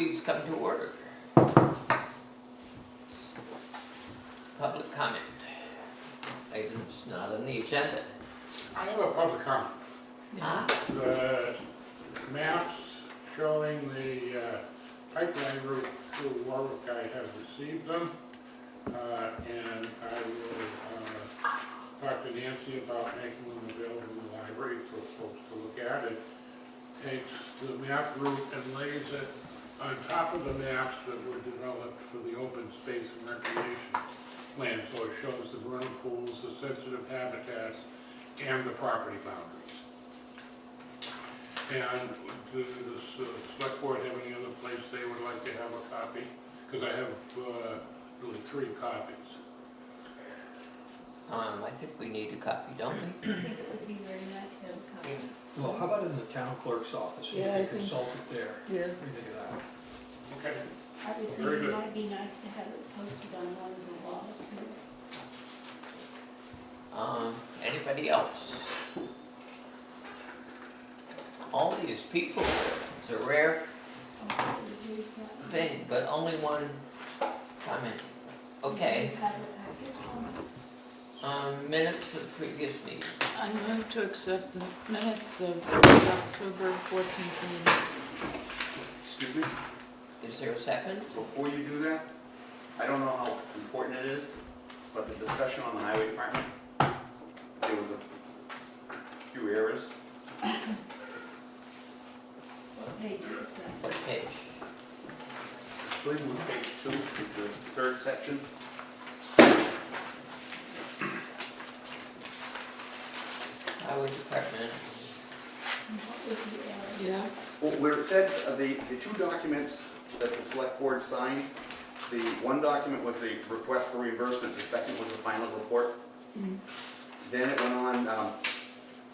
please come to order. Public comment. Items not on the agenda. I have a public comment. Ah, The maps showing the pipeline route through Warwick, I have received them. And I will talk to Nancy about making them available in the library for folks to look at. It takes the map route and lays it on top of the maps that were developed for the open space and recreation plan. So it shows the vernal pools, the sensitive habitats, and the property boundaries. And does the select board have any other place they would like to have a copy? Because I have really 3 copies. I think we need a copy, don't we? I think it would be very nice to have a copy. Well, how about in the town clerk's office? You Yeah, I can think- consult it there. Yeah. What do you think of that? Okay. I was Very thinking it good. might be nice to have it posted on one of the walls too. Anybody else? All these people, it's a rare thing, but only one comment. Okay, Have a package? minutes of the previous meeting. I move to accept the minutes of the October 14th meeting. Excuse me, Is there a second? before you do that, I don't know how important it is, but the discussion on the highway department, there was a few errors. What page is that? What page? I believe it was page 2 is the 3rd section. Highway Department. What was the error? Yeah. Well, where it said the 2 documents that the select board signed, the one document was the request for reimbursement, the second was the final report. Then it went on,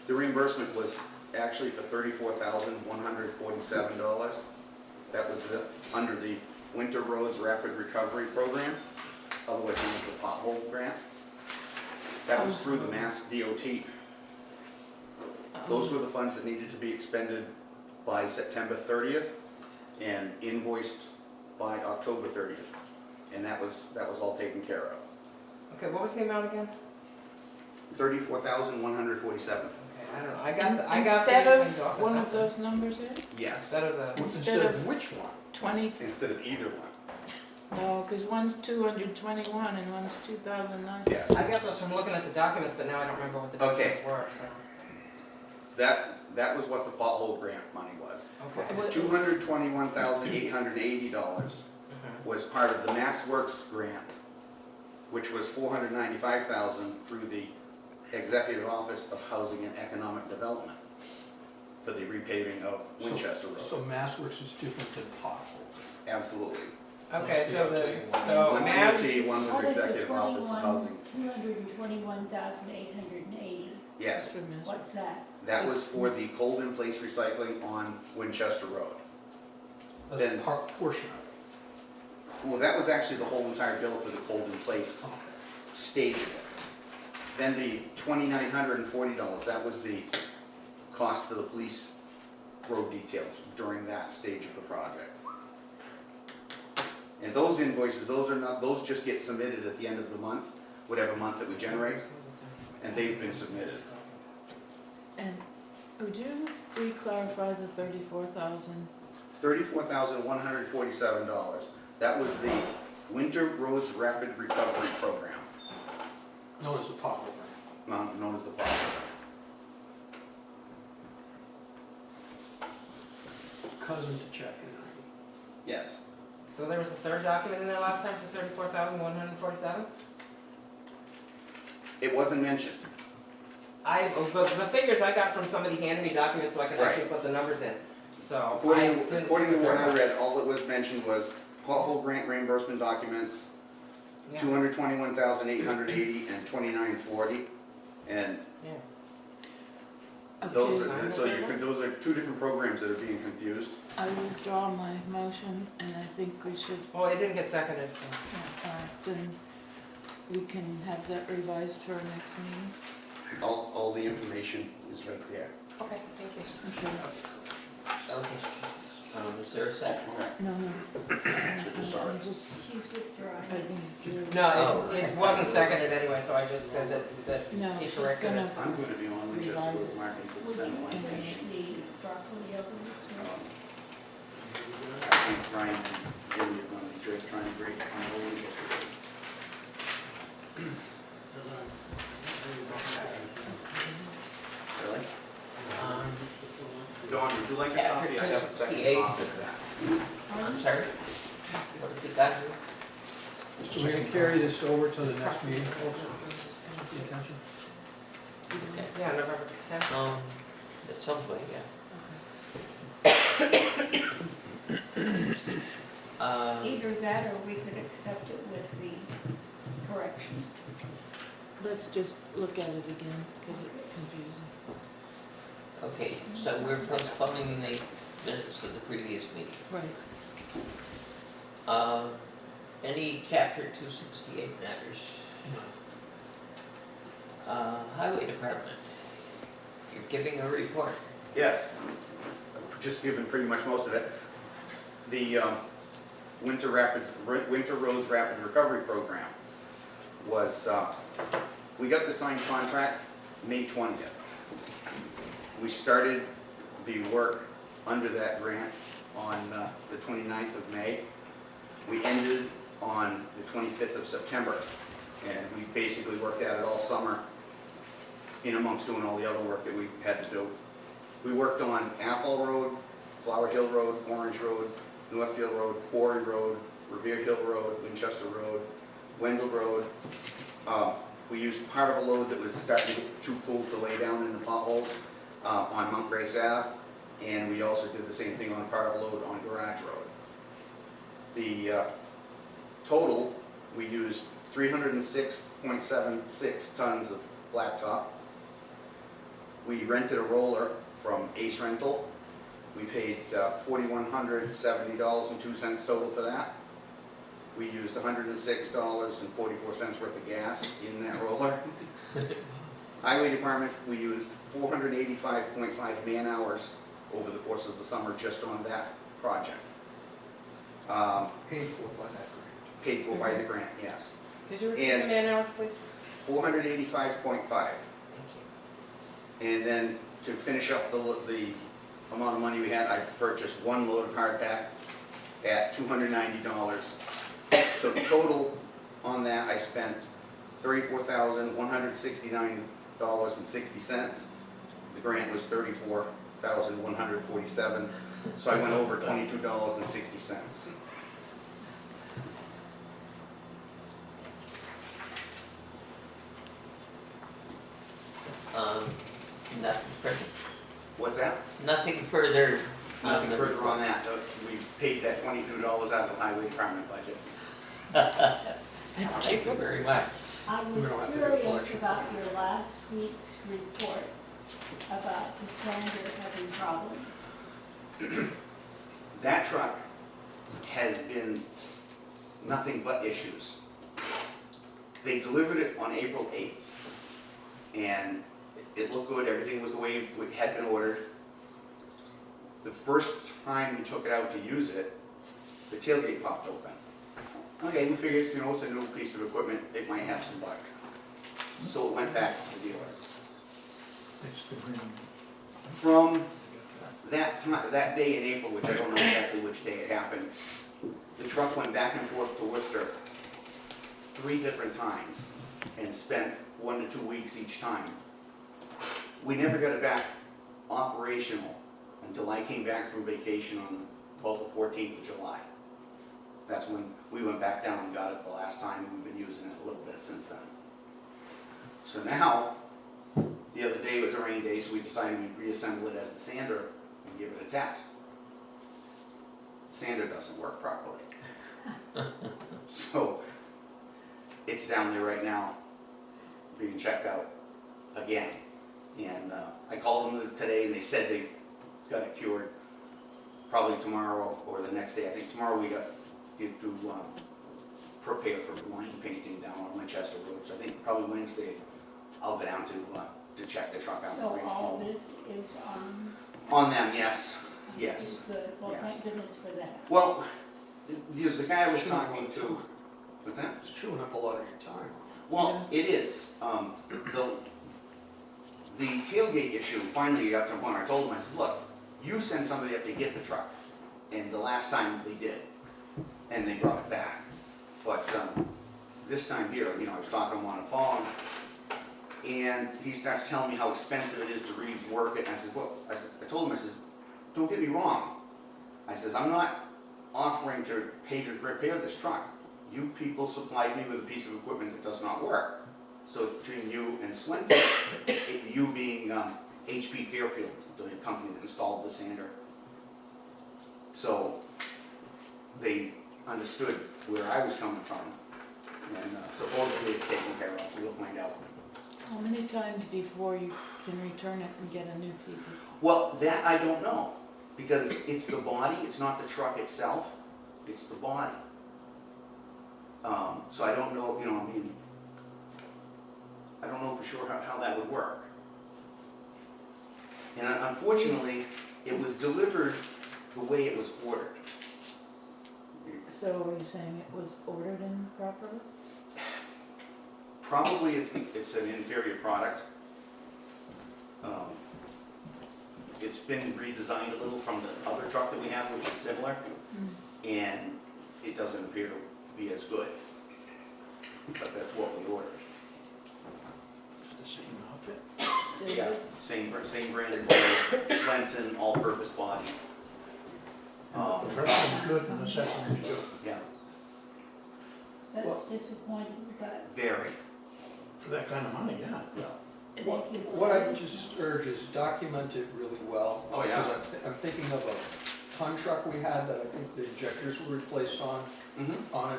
the reimbursement was actually for $34,147. That was under the Winter Roads Rapid Recovery Program, otherwise known as the pothole grant. That was through the Mass DOT. Those were the funds that needed to be expended by September 30th and invoiced by October 30th. And that was all taken care of. Okay, what was the amount again? $34,147. Okay, I don't know, I got Instead these of things off. one of those numbers here? Yes, Instead of the, Instead of which one? 20, instead of either one. no, because one's 221 and one's 2009. Yes. I got those from looking at the documents, but now I don't remember what the documents were, so. So that was what the pothole grant money was. Okay. What- $221,880 was part of the Mass Works grant, which was $495,000 through the Executive Office of Housing and Economic Development for the repaving of Winchester Road. So MassWorks is different than pothole. Absolutely. Okay, One Mass, DOT, one What was is the Executive Office of Housing. 221,880? Yes, What's that? that was for the cold in place recycling on Winchester Road. A Then- portion of Well, that was actually the whole entire bill for the cold in place it. Okay. stage of it. Then the $2,940, that was the cost for the police road details during that stage of the project. And those invoices, those just get submitted at the end of the month, whatever month that we generate, and they've been submitted. And would you re-clarify the 34,000? $34,147. That was the Winter Roads Rapid Recovery Program, Known as the pothole. known as the PROG. Cousin to check in. Yes. so there was a 3rd document in there last time for 34,147? It wasn't mentioned. But the figures I got from somebody handed me documents so I could Right. actually put the numbers in. So I According didn't see according to the what I 3rd. read, all that was mentioned was pothole grant reimbursement documents, Yeah, $221,880 and $2940. And yeah. those Okay, are, those are 2 different programs that are being confused. I withdraw my motion, and I think we should, Well, it didn't get seconded, so. then we can have that revised for our next meeting. All the information is right there. Okay, thank you. Okay. Okay. Is there a second? No, Sorry. I'm just, She's withdrawing. I withdrew. No, Oh. it wasn't seconded anyway, so I just said that No, he she's corrected gonna, it. I'm going to be on Winchester Road marketing for the Would you Senate line. finish the broccoli over this one? I think Brian and Jimmy are going to be trying to break on the Winchester Road. Really? Dawn, would you like a copy? I have a second 68. copy of that. I'm sorry? What have you got here? So we're gonna carry this over to the next meeting, folks? The intention? Okay. Yeah, November 10th. At some point, yeah. Either that or we could accept it with the correction. let's just look at it again, because it's confusing. Okay, so we're postponing the minutes of the previous meeting. Right. Any chapter 268 matters? Highway Department, you're giving a report. Yes, I've just given pretty much most of it. The Winter Roads Rapid Recovery Program was, we got the signed contract May 20th. We started the work under that grant on the 29th of May. We ended on the 25th of September, and we basically worked at it all summer in amongst doing all the other work that we had to do. We worked on Athol Road, Flower Hill Road, Orange Road, Northfield Road, Quarry Road, Revere Hill Road, Winchester Road, Wendell Road. We used part of a load that was starting to get too cool to lay down in the potholes on Mount Grace Ave, and we also did the same thing on part of a load on Garage Road. The total, we used 306.76 tons of blacktop. We rented a roller from Ace Rental. We paid $4,170.02 total for that. We used $106.44 worth of gas in that roller. Highway Department, we used 485.5 man hours over the course of the summer just on that project. Paid for by that grant. Paid for by the grant, yes. Did you repeat the And- man hours, please? 485.5. Thank And then to finish up the amount of money we had, I purchased one load of hardtack at $290. So total on that, I spent $34,169.60. The grant was $34,147, so I went over $22.60. Nothing further. What's that? Nothing further. Nothing further on that. We paid that $22 out of the highway department budget. Thank you very much. I We was don't have to do a curious collection. about your last week's report about the sander having problems. That truck has been nothing but issues. They delivered it on April 8th, and it looked good, everything was the way it had been ordered. The first time we took it out to use it, the tailgate popped open. Okay, we figured, it's a new piece of equipment, it might have some bugs. So it went back to the dealer. From that time, that day in April, which I don't know exactly which day it happened, the truck went back and forth to Worcester 3 different times and spent 1 to 2 weeks each time. We never got it back operational until I came back from vacation on about the 14th of July. That's when we went back down and got it the last time, and we've been using it a little bit since then. So now, the other day was a rainy day, so we decided we'd reassemble it as the sander and give it a test. Sander doesn't work properly. So, it's down there right now, being checked out again. And I called them today, and they said they got it cured probably tomorrow or the next day. I think tomorrow we got to prepare for line painting down on Winchester Road. So I think probably Wednesday I'll go down to check the truck out. So all this is On them, yes. Yes. Good, well, Yes. thank goodness for that. Well, the guy I was talking to, what's that? It's chewing up a lot of your time. Well, it is. The tailgate issue finally got to the point where I told him, I said, look, you send somebody up to get the truck. And the last time they did, and they brought it back. But this time here, I was talking to him on the phone, and he starts telling me how expensive it is to rework it. And I said, well, I told him, I says, don't get me wrong. I says, I'm not offering to pay to repair this truck. You people supplied me with a piece of equipment that does not work. So it's between you and Swenson, you being HP Fairfield, the company that installed the sander. So they understood where I was coming from. And supposedly it's taken care of, so we'll find out. How many times before you can return it and get a new piece of? Well, that I don't know, because it's the body, it's not the truck itself, it's the body. So I don't know, I don't know for sure how that would work. And unfortunately, it was delivered the way it was ordered. So are you saying it was ordered improperly? Probably it's an inferior product. It's been redesigned a little from the other truck that we have, which is similar, and it doesn't appear to be as good. But that's what we ordered. It's the same outfit. Does Yeah, it? same branded body, Swenson, all-purpose body. The first one's good and the second one's good. Yeah, That's disappointing, but very. For that kind of money, yeah. it's- What I just urge is document it really well. Oh, yeah. Because I'm thinking of a ton truck we had that I think the injectors were replaced on it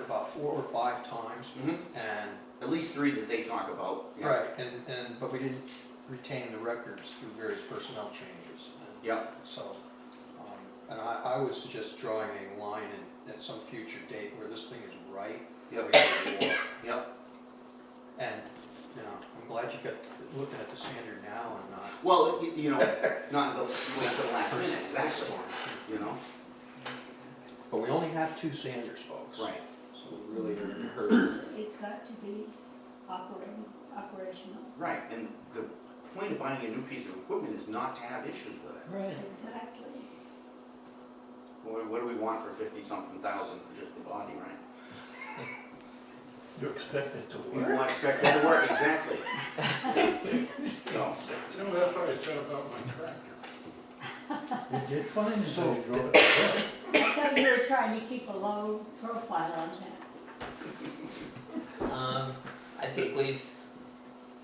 about 4 or 5 times. And, At least 3 that they talk about. Yeah. right, but we didn't retain the records through various personnel changes. And Yep. So, and I would suggest drawing a line at some future date where this thing is right. Yep. Yep. And, I'm glad you got looking at the sander now and not. Well, not until, wait until the last minute, exactly, But we only have 2 sanders, folks. Right. So we really are in a hurry. it's got to be operational. Right, and the point of buying a new piece of equipment is not to have issues with it. Right. Exactly. What do we want for 50-something thousand for just the body, right? You expect it to We want expect it to work, exactly. So, That's what I said about my tractor. You did fine, So- you drove it. I thought you were trying to keep a low profile on that. I think we've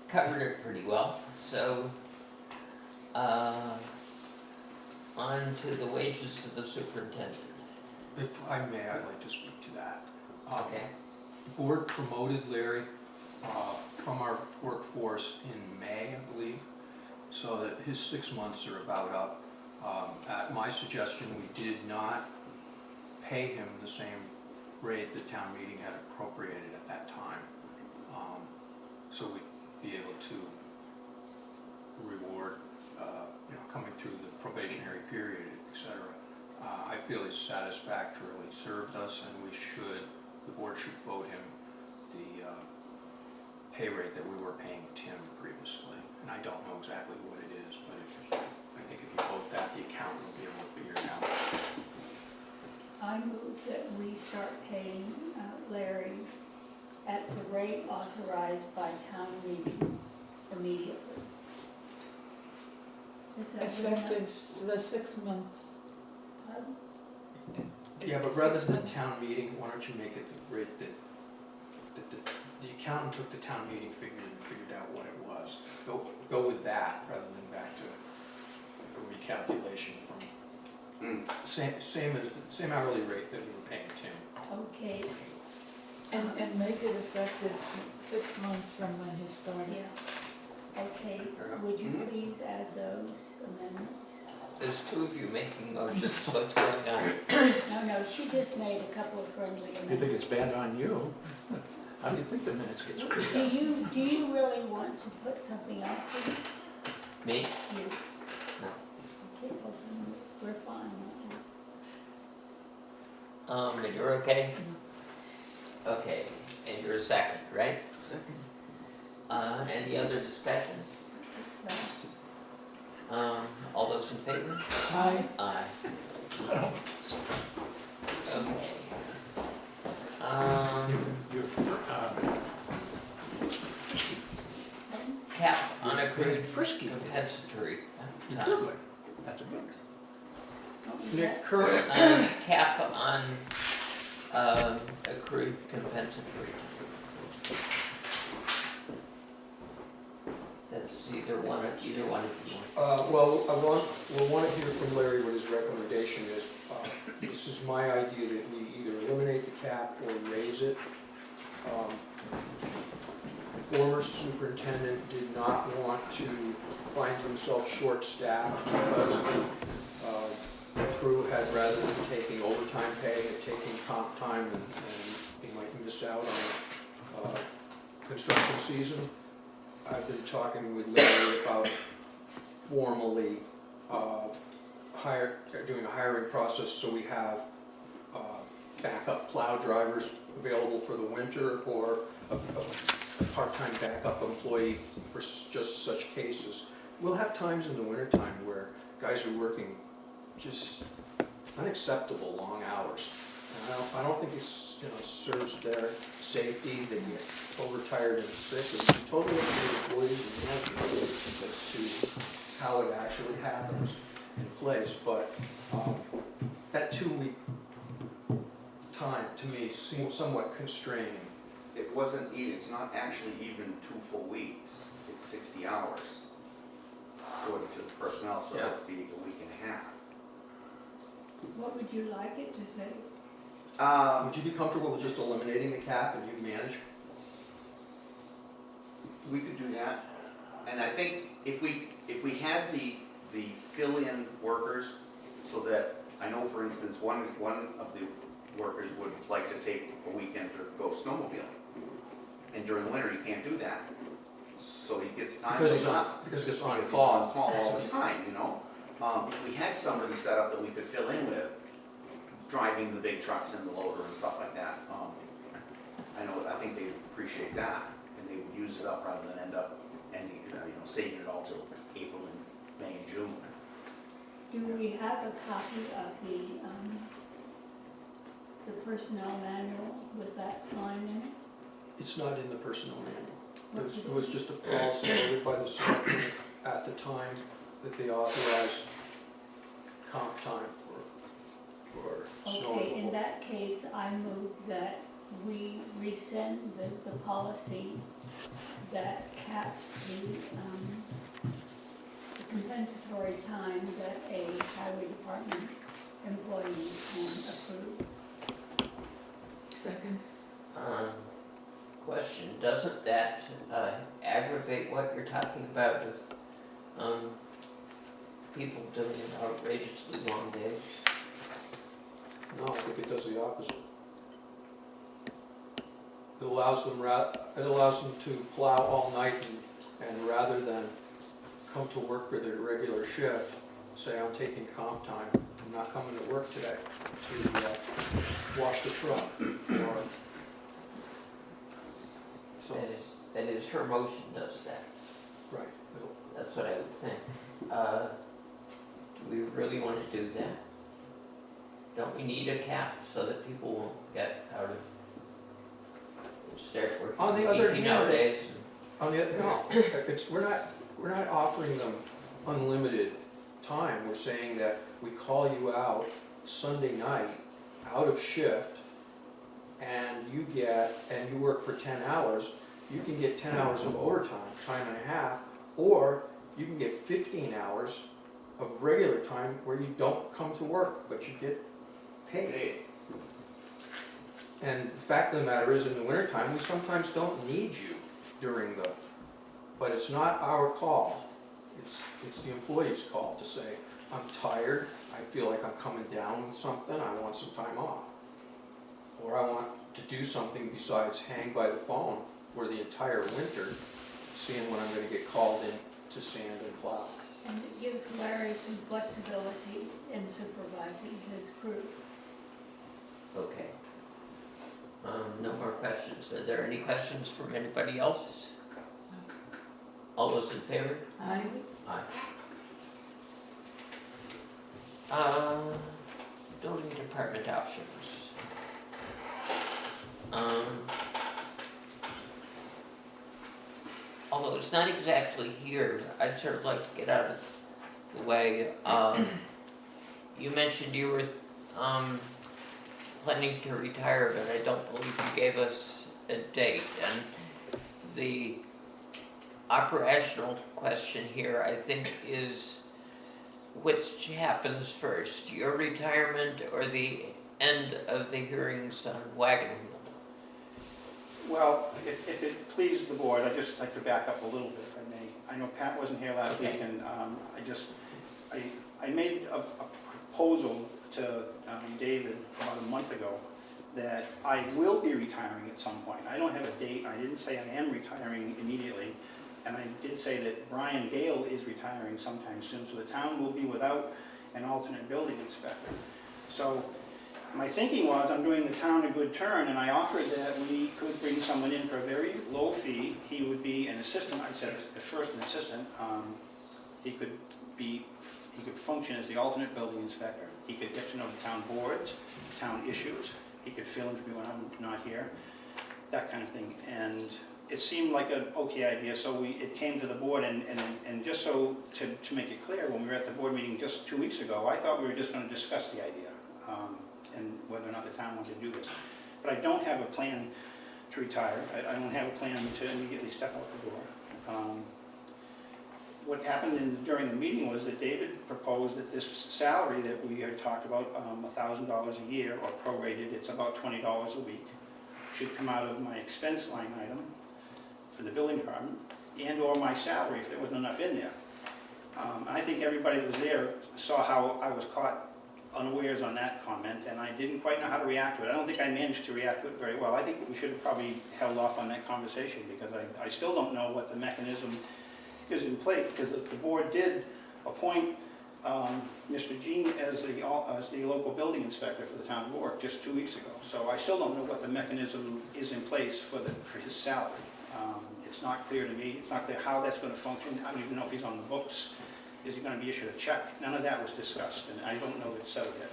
covered it pretty well, so, on to the wages of the superintendent. If I may, I'd like to speak to that. Okay, Board promoted Larry from our workforce in May, I believe, so that his 6 months are about up. At my suggestion, we did not pay him the same rate that town meeting had appropriated at that time. So we'd be able to reward, coming through the probationary period, et cetera. I feel he's satisfactorily served us, and the board should vote him the pay rate that we were paying Tim previously. And I don't know exactly what it is, but I think if you vote that, the accountant will be able to figure it out. I move that we start paying Larry at the rate authorized by town meeting immediately. Is that good enough? Effective the 6 months. Pardon? Yeah, but rather than town meeting, why don't you make it the rate that the accountant took the town meeting figure and figured out what it was. Go with that rather than back to a recalculation from same hourly rate that we were paying Tim. Okay, And make it effective 6 months from when he started. yeah. Okay, would you please add those amendments? there's 2 of you making motions, what's going on? No, she just made a couple of friendly You amendments. think it's bad on you? How do you think the minutes get screwed Do up? you really want to put something up for Me? you? No. Okay, well, then we're fine with that. And you're okay? Okay, and you're a second, right? Second. Any other discussion? So, All those in favor? Aye. Aye. Okay. You're, Cap on accrued frisky. compensatory time. good. That's a good. what was Nick, that? current, Cap on accrued compensatory time. That's either one of you want. well, we'll want to hear from Larry what his recommendation is. This is my idea that we either eliminate the cap or raise it. Former superintendent did not want to find himself short-staffed because the crew had, rather than taking overtime pay, had taken comp time, and he might miss out on construction season. I've been talking with Larry about formally doing a hiring process so we have backup plow drivers available for the winter, or a part-time backup employee for just such cases. We'll have times in the wintertime where guys are working just unacceptable long hours. And I don't think it's, serves their safety. They get overtired and sick. It's totally up to the employees and management as to how it actually happens in place. But that 2-week time to me seems somewhat constraining. It wasn't even, it's not actually even 2 full weeks. It's 60 hours according to the personnel, so Yeah. it'd be a week and a half. What would you like it to say? Would you be comfortable with just eliminating the cap and you manage? We could do that. And I think if we had the fill-in workers, so that, I know for instance, one of the workers would like to take a weekend to go snowmobiling. And during the winter, he can't do that. So he gets time. Because he's to- on Because call. he's on call all the time, If we had somebody set up that we could fill in with, driving the big trucks and the loader and stuff like that, I think they'd appreciate that, and they would use it up rather than end up ending, saving it all till April and May and June. Do we have a copy of the personnel manual with that line in it? It's not in the personnel manual. It was just a policy voted by the selectmen at the time that they authorized comp time for snow Okay, in removal. that case, I move that we rescind the policy that caps the compensatory time that a highway department employee can accrue. Second. Question, doesn't that aggravate what you're talking about of people doing outrageously long days? No, I think it does the opposite. It allows them to plow all night and rather than come to work for their regular shift, say I'm taking comp time, I'm not coming to work today to wash the truck or so, That is, her motion does that. right. That's what I would think. Do we really want to do that? Don't we need a cap so that people won't get out of, start On the working other 18 hand, hour days? On the other, no, we're not offering them unlimited time. We're saying that we call you out Sunday night, out of shift, and you work for 10 hours, you can get 10 hours of overtime, time and a half, or you can get 15 hours of regular time where you don't come to work, but you get paid. And the fact of the matter is, in the wintertime, we sometimes don't need you but it's not our call. It's the employee's call to say, I'm tired, I feel like I'm coming down with something, I want some time off. Or I want to do something besides hang by the phone for the entire winter, seeing when I'm gonna get called in to sand and plow. And it gives Larry some flexibility in supervising his crew. Okay. No more questions. Are there any questions from anybody else? All those in favor? Aye. Aye. Building department options. Although it's not exactly here, I'd sort of like to get out of the way. You mentioned you were planning to retire, but I don't believe you gave us a date. And the operational question here, I think, is which happens first, your retirement or the end of the hearings on Wagon Wheel? Well, if it pleases the board, I'd just like to back up a little bit, if I may. I know Pat wasn't here last week, and I made a proposal to David about a month ago that I will be retiring at some point. I don't have a date. I didn't say I am retiring immediately. And I did say that Brian Gale is retiring sometime soon, so the town will be without an alternate building inspector. So my thinking was, I'm doing the town a good turn, and I offered that we could bring someone in for a very low fee. He would be an assistant. I said at first an assistant. He could function as the alternate building inspector. He could get to know the town boards, town issues. He could fill in for me when I'm not here, that kind of thing. And it seemed like an okay idea, so it came to the board, and just so to make it clear, when we were at the board meeting just 2 weeks ago, I thought we were just going to discuss the idea and whether or not the town wanted to do this. But I don't have a plan to retire. I don't have a plan to immediately step out the door. What happened during the meeting was that David proposed that this salary that we had talked about, $1,000 a year, or prorated, it's about $20 a week, should come out of my expense line item for the building department, and or my salary if there wasn't enough in there. I think everybody that was there saw how I was caught unawares on that comment, and I didn't quite know how to react to it. I don't think I managed to react to it very well. I think we should have probably held off on that conversation, because I still don't know what the mechanism is in place, because the board did appoint Mr. Jean as the local building inspector for the town of Warwick just 2 weeks ago. So I still don't know what the mechanism is in place for his salary. It's not clear to me. It's not clear how that's going to function. I don't even know if he's on the books. Is he going to be issued a check? None of that was discussed, and I don't know if it's settled yet.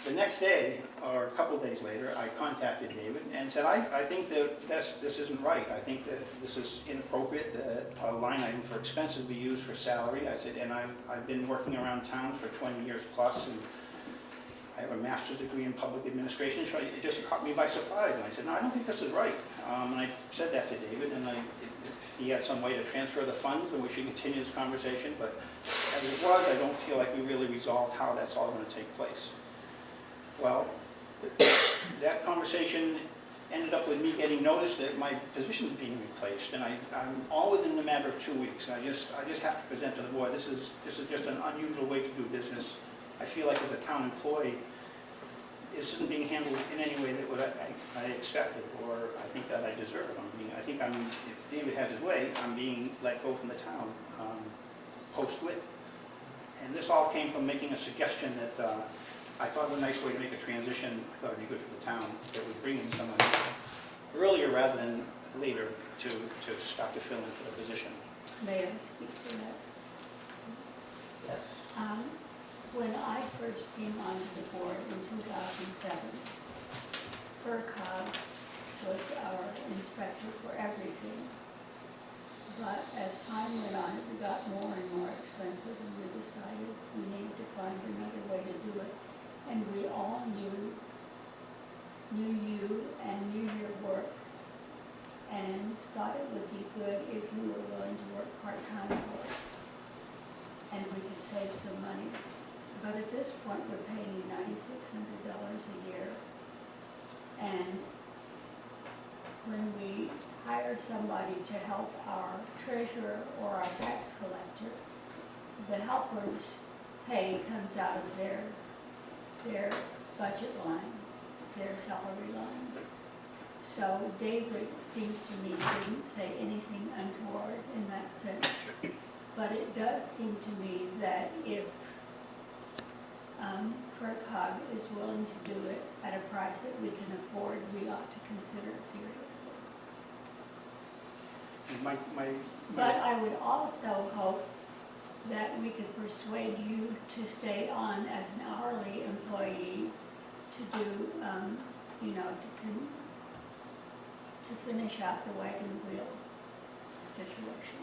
The next day, or a couple days later, I contacted David and said, I think that this isn't right. I think that this is inappropriate, that a line item for expenses be used for salary. I said, and I've been working around town for 20 years plus, and I have a master's degree in public administration, so it just caught me by surprise. And I said, no, I don't think this is right. And I said that to David, and if he had some way to transfer the funds, then we should continue this conversation. But as it was, I don't feel like we really resolved how that's all going to take place. Well, that conversation ended up with me getting notice that my position is being replaced, and I'm all within a matter of 2 weeks. And I just have to present to the board, this is just an unusual way to do business. I feel like as a town employee, this isn't being handled in any way that I expected, or I think that I deserve. If David has his way, I'm being let go from the town post-with. And this all came from making a suggestion that I thought of a nice way to make a transition. I thought it'd be good for the town, that we bring in someone earlier rather than later to start to fill in for the position. May I speak to that? Yes. When I first came onto the board in 2007, FRCOG was our inspector for everything. But as time went on, it got more and more expensive, and we decided we needed to find another way to do it. And we all knew you and knew your work, and thought it would be good if you were willing to work part-time for us, and we could save some money. But at this point, we're paying you $9,600 a year, and when we hire somebody to help our treasurer or our tax collector, the helper's pay comes out of their budget line, their salary line. So David seems to me didn't say anything untoward in that sense, but it does seem price that we can afford, we ought to consider it seriously. But I would also hope that we could persuade you to stay on as an hourly employee to do, you know, to finish out the wagon wheel situation.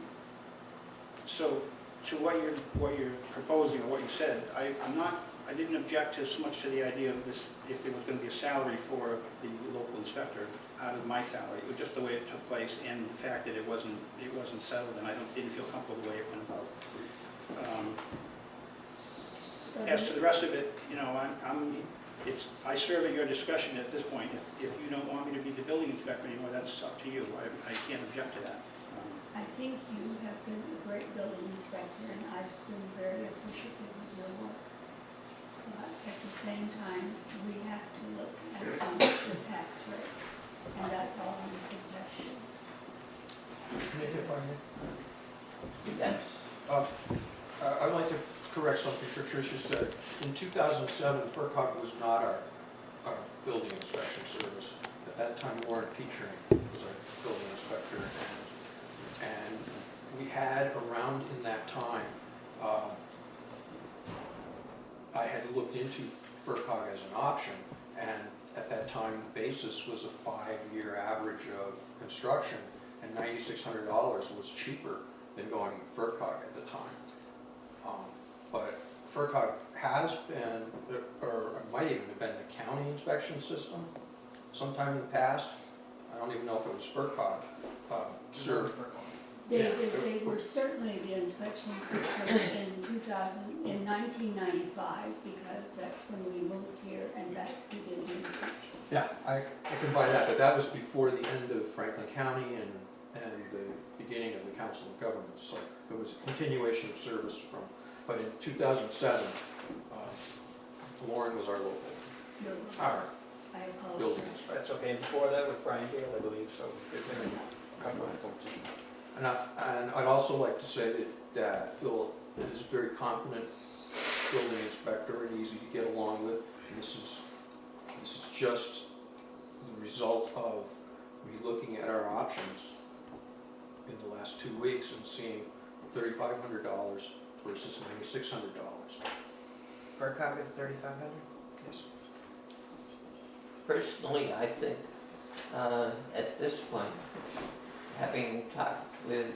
So, to what you're proposing, or what you said, I didn't object to so much to the idea of this, if there was going to be a salary for the local inspector out of my salary. It was just the way it took place and the fact that it wasn't settled, and I didn't feel comfortable the way it went about. As to the rest of it, you know, I serve at your discretion at this point. If you don't want me to be the building inspector anymore, that's up to you. I can't object to that. I think you have been a great building inspector, and I've been very appreciative of your work. But at the same time, we have to look at the tax rate, and that's all I'm suggesting. Nick, if I may? Yes. I'd like to correct something Patricia said. In 2007, FRCOG was not our building inspection service. At that time, Warren Petering was our building inspector. And we had around in that time, I had looked into FRCOG as an option, and at that time, the basis was a 5-year average of construction, and $9,600 was cheaper than going with FRCOG at the time. But FRCOG has been, or it might even have been the county inspection system sometime in the past. I don't even know if it was FRCOG served. They were certainly the inspection system in 1995, because that's when we moved here and that's who did the inspection. Yeah, I can buy that, but that was before the end of Franklin County and the beginning of the Council of Governments. So it was a continuation of service from, but in 2007, Lauren was our local, our I apologize. building inspector. That's okay. Before that was Brian Gale, I believe, so there's been a couple of folks. And I'd also like to say that Phil is a very competent building inspector and easy to get along with. And this is just the result of me looking at our options in the last 2 weeks and seeing $3,500 versus $9,600. FRCOG is $3,500? Yes. Personally, I think at this point, having talked with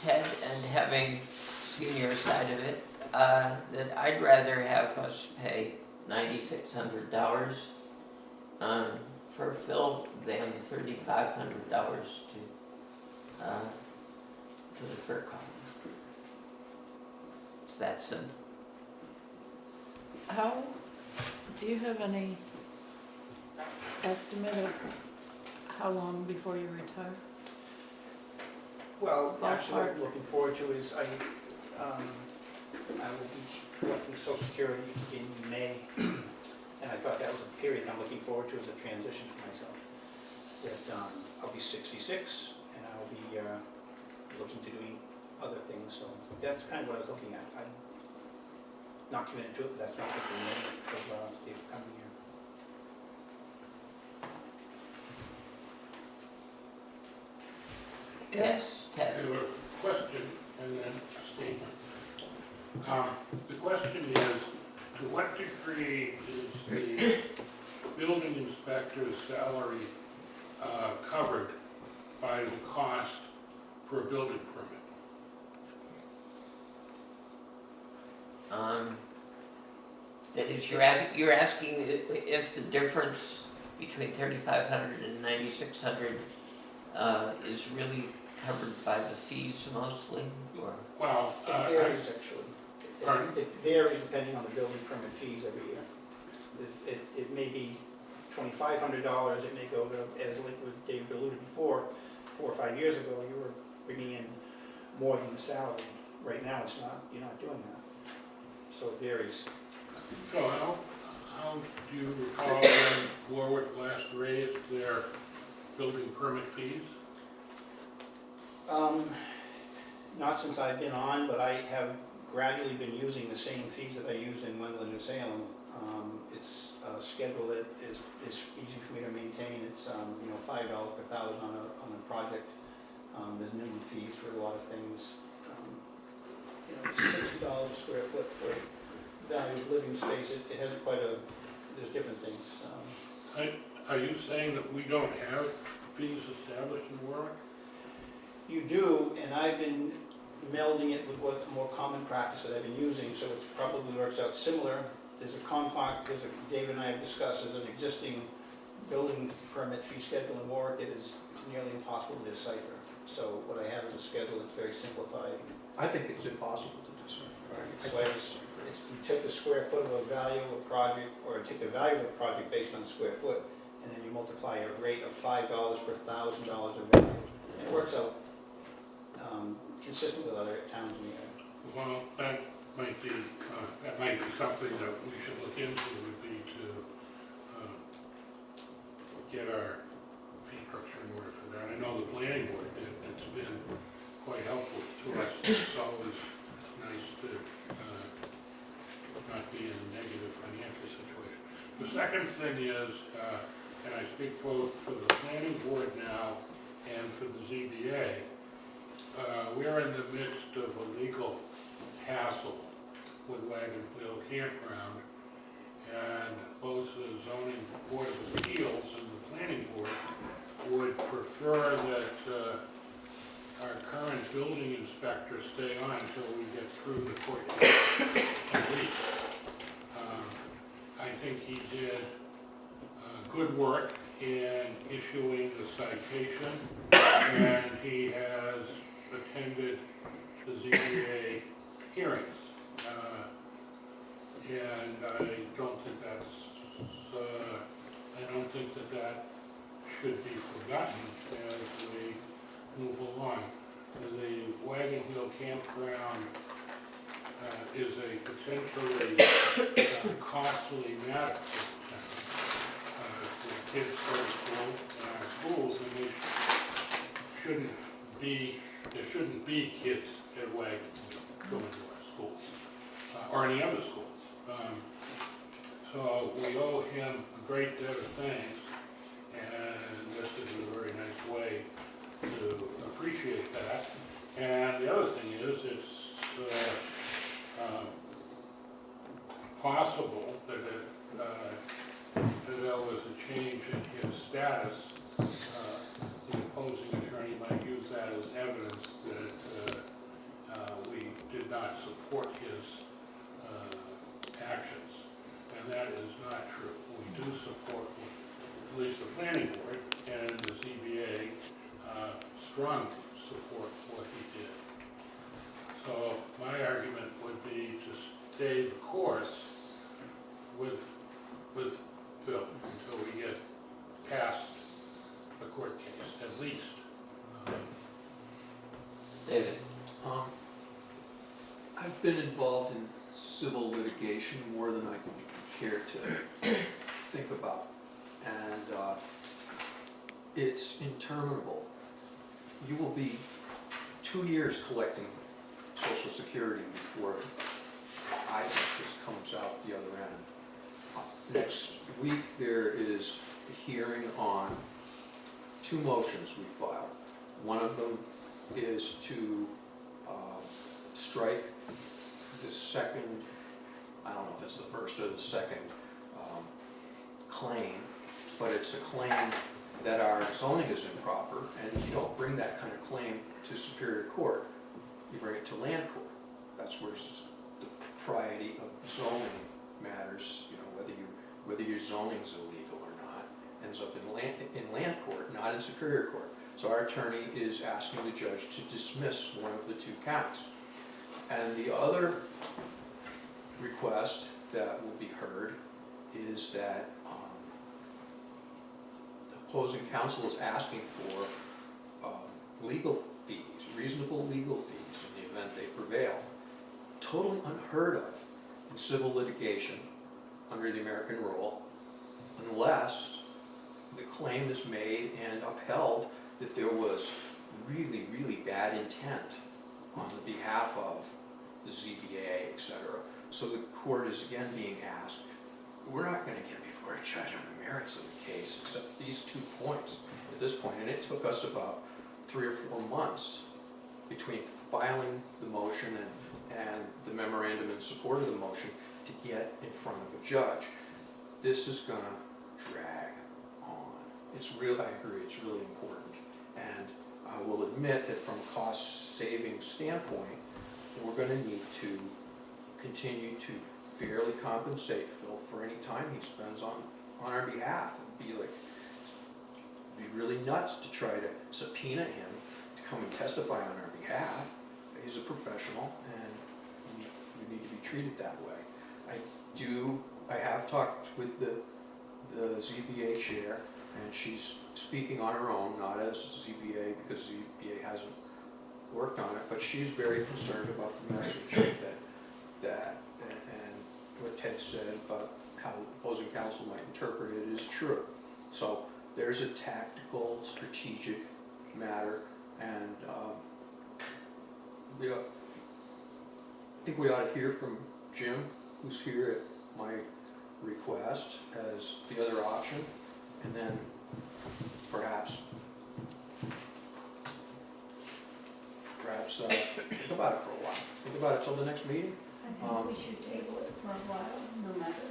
Ted and having seen your side of it, that I'd rather have us pay $9,600 for Phil than $3,500 to the FRCOG. It's that simple. How, do you have any estimate of how long before you retire? Well, actually, what I'm looking forward to is I will be collecting Social Security in May, and I thought that was a period I'm looking forward to as a transition for myself. That I'll be 66, and I'll be looking to doing other things, so that's kind of what I was looking at. I'm not committed to it, but that's not the May of the coming year. Yes, Ted. There were a question and then a statement. The question is, to what degree is the building inspector's salary covered by the cost for a building permit? That is, you're asking if the difference between 3,500 and 9,600 is really covered by the fees mostly, or? Well, It varies, actually. Pardon? It varies depending on the building permit fees every year. It may be $2,500, it may go to, as David alluded before, 4 or 5 years ago, you were bringing in more than the salary. Right now, it's not, you're not doing that. So it varies. So how do you recall when Warwick last raised their building permit fees? Not since I've been on, but I have gradually been using the same fees that I use in Wendell and New Salem It's a schedule that is easy for me to maintain. It's, you know, $5 per thousand on a project. There's minimum fees for a lot of things. You know, it's $60 a square foot for value of living space. It has quite a, there's different things. Are you saying that we don't have fees established in Warwick? You do, and I've been melding it with what more common practice that I've been using, so it probably works out similar. There's David and I have discussed, there's an existing building permit fee schedule in Warwick that is nearly impossible to decipher. So what I have is a schedule that's very simplified. I think it's impossible to decipher. So you take the square foot of a value of a project, or take the value of a project based on square foot, and then you multiply a rate of $5 per $1,000 of value. And it works out consistent with other towns in the area. Well, that might be something that we should look into, would be to get our fee structure in order for that. I know the planning board did. It's been quite helpful to us. It's always nice to not be in a negative financial situation. The second thing is, and I speak both for the planning board now and for the ZBA, we're in the midst of a legal hassle with Wagon Wheel Campground, and both the zoning board of appeals and the planning board would prefer that our current building inspector stay on until we get through the court case at least. I think he did good work in issuing the citation, and he has attended the ZBA hearings. And I don't think that should be forgotten as we move along. The Wagon Wheel Campground is a potentially costly matter for the town. The kids go to school in our schools, and there shouldn't be kids at Wagon Wheel going to our schools, or any other schools. So we owe him a great debt of thanks, and this is a very nice way to appreciate that. And the other thing is, it's possible that if there was a change in his status, the opposing attorney might use that as evidence that we did not support his actions. And that is not true. We do support, at least the planning board and the ZBA, strongly support what he did. So my argument would be to stay the course with Phil until we get past the court case, at least. David? I've been involved in civil litigation more than I care to think about, and it's interminable. You will be 2 years collecting Social Security before I think this comes out the other end. Next week there is a hearing on 2 motions we filed. One of them is to strike the second, I don't know if it's the first or the second claim, but it's a claim that our zoning is improper, and you don't bring that kind of claim to Superior Court. You bring it to land court. That's where the propriety of zoning matters, you know, whether your zoning's illegal or not, ends up in land court, not in Superior Court. So our attorney is asking the judge to dismiss one of the 2 counts. And the other request that will be heard is that the opposing counsel is asking for legal fees, reasonable legal fees in the event they prevail. Totally unheard of in civil litigation under the American rule, unless the claim is made and upheld that there was really, really bad intent on the behalf of the ZBA, etc. So the court is again being asked we're not gonna get before a judge on the merits of the case, except these 2 points at this point, and it took us about 3 or 4 months between filing the motion and the memorandum in support of the motion to get in front of a judge. This is gonna drag on. It's real, I agree, it's really important. And I will admit that from a cost-saving standpoint, we're gonna need to continue to fairly compensate Phil for any time he spends on our behalf. It'd be really nuts to try to subpoena him to come and testify on our behalf. He's a professional and we need to be treated that way. I have talked with the ZBA chair, and she's speaking on her own, not as ZBA, because ZBA hasn't worked on it, but she's very concerned about the message that and what Ted said about how opposing counsel might interpret it is true. So there's a tactical, strategic matter, and I think we ought to hear from Jim, who's here at my request as the other option, and then perhaps think about it for a while. Think about it till the next meeting. I think we should table it for a while, no matter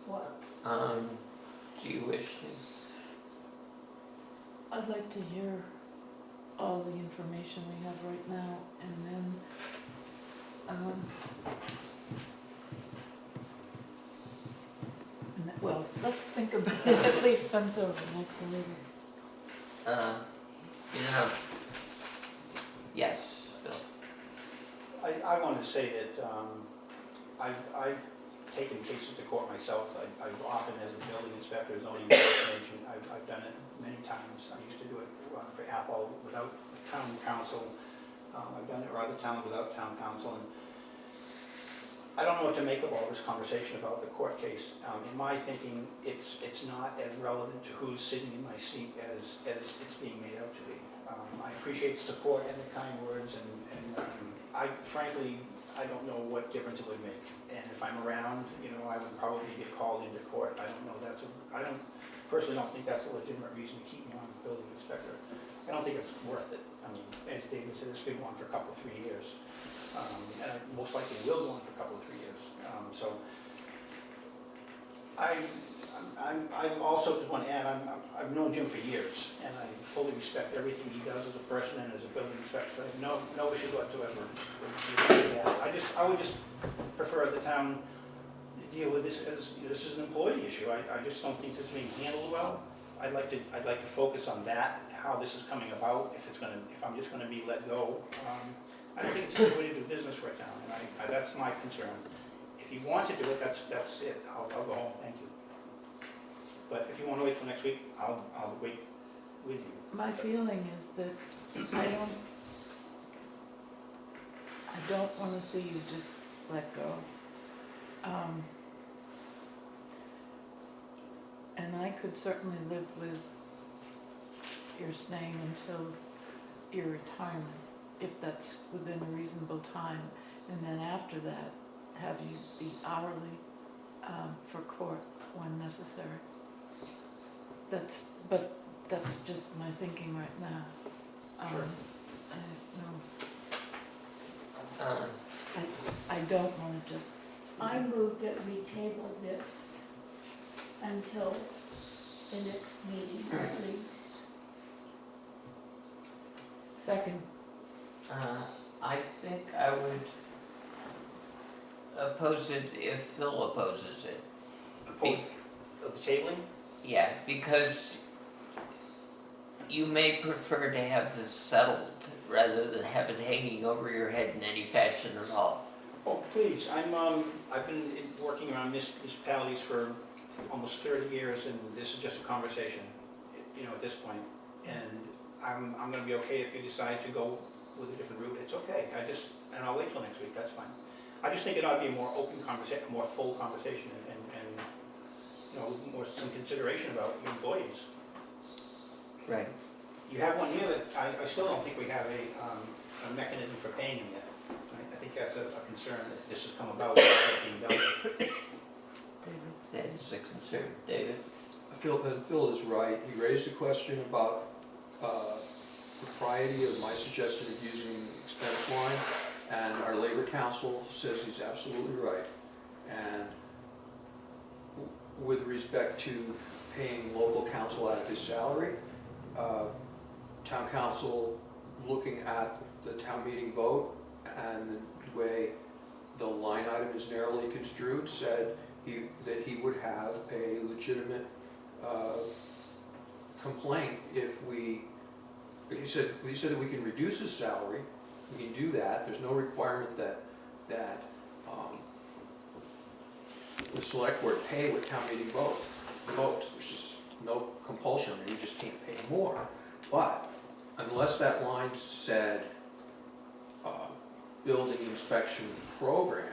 what. Do you wish to? I'd like to hear all the information we have right now, and then, well, let's think about it at least until the next meeting. Yes, Phil. I want to say that I've taken cases to court myself. I've often, as a building inspector, zoning enforcement agent, I've done it many times. I used to do it for Apple without town council. I've done it for other towns without town council. And I don't know what to make of all this conversation about the court case. In my thinking, it's not as relevant to who's sitting in my seat as it's being made out to be. I appreciate the support and the kind words, and I frankly, I don't know what difference it would make. And if I'm around, I would probably get called into court. I don't know, I personally don't think that's a legitimate reason to keep me on building inspector. I don't think it's worth it. I mean, as David said, it's been on for a couple, 3 years. And I most likely will go on for a couple of 3 years. So I also just want to add, I've known Jim for years, and I fully respect everything he does as a person and as a building inspector. I have no issues whatsoever with that. I would just prefer the town deal with this as this is an employee issue. I just don't think this is being handled well. I'd like to focus on that, how this is coming about. If I'm just going to be let go. I don't think it's a good way to do business for a town, and that's my concern. If you want to do it, that's it. I'll go home, thank you. But if you want to wait till next week, I'll wait with you. My feeling is that I don't want to see you just let go. And I could certainly live with your staying until your retirement, if that's within a reasonable time. And then after that, have you be hourly for court when necessary. But that's just my thinking right now. Sure. I don't want to just. I move that we table this until the next meeting at least. Second. I think I would oppose it if Phil opposes it. Of the tabling? Yeah, because you may prefer to have this settled rather than have it hanging over your head in any fashion at all. Oh, please, I've been working around municipalities for almost 30 years, and this is just a conversation, at this point. And I'm gonna be okay if you decide to go with a different route, it's okay. And I'll wait till next week, that's fine. I just think it ought to be a more open conversation, a more full conversation, and some consideration about your employees. Right. You have one here that I still don't think we have a mechanism for paying him yet. I think that's a concern that this has come about, it's being dealt with. David. That is a concern. David? Phil is right. He raised a question about propriety of my suggestion of using the expense line, and our labor council says he's absolutely right. And with respect to paying local council out of his salary, town council, looking at the town meeting vote and the way the line item is narrowly construed, said that he would have a legitimate complaint if he said that we can reduce his salary, we can do that, there's no requirement that the select board pay what town meeting votes, there's just no compulsion, you just can't pay more. But unless that line said building inspection program,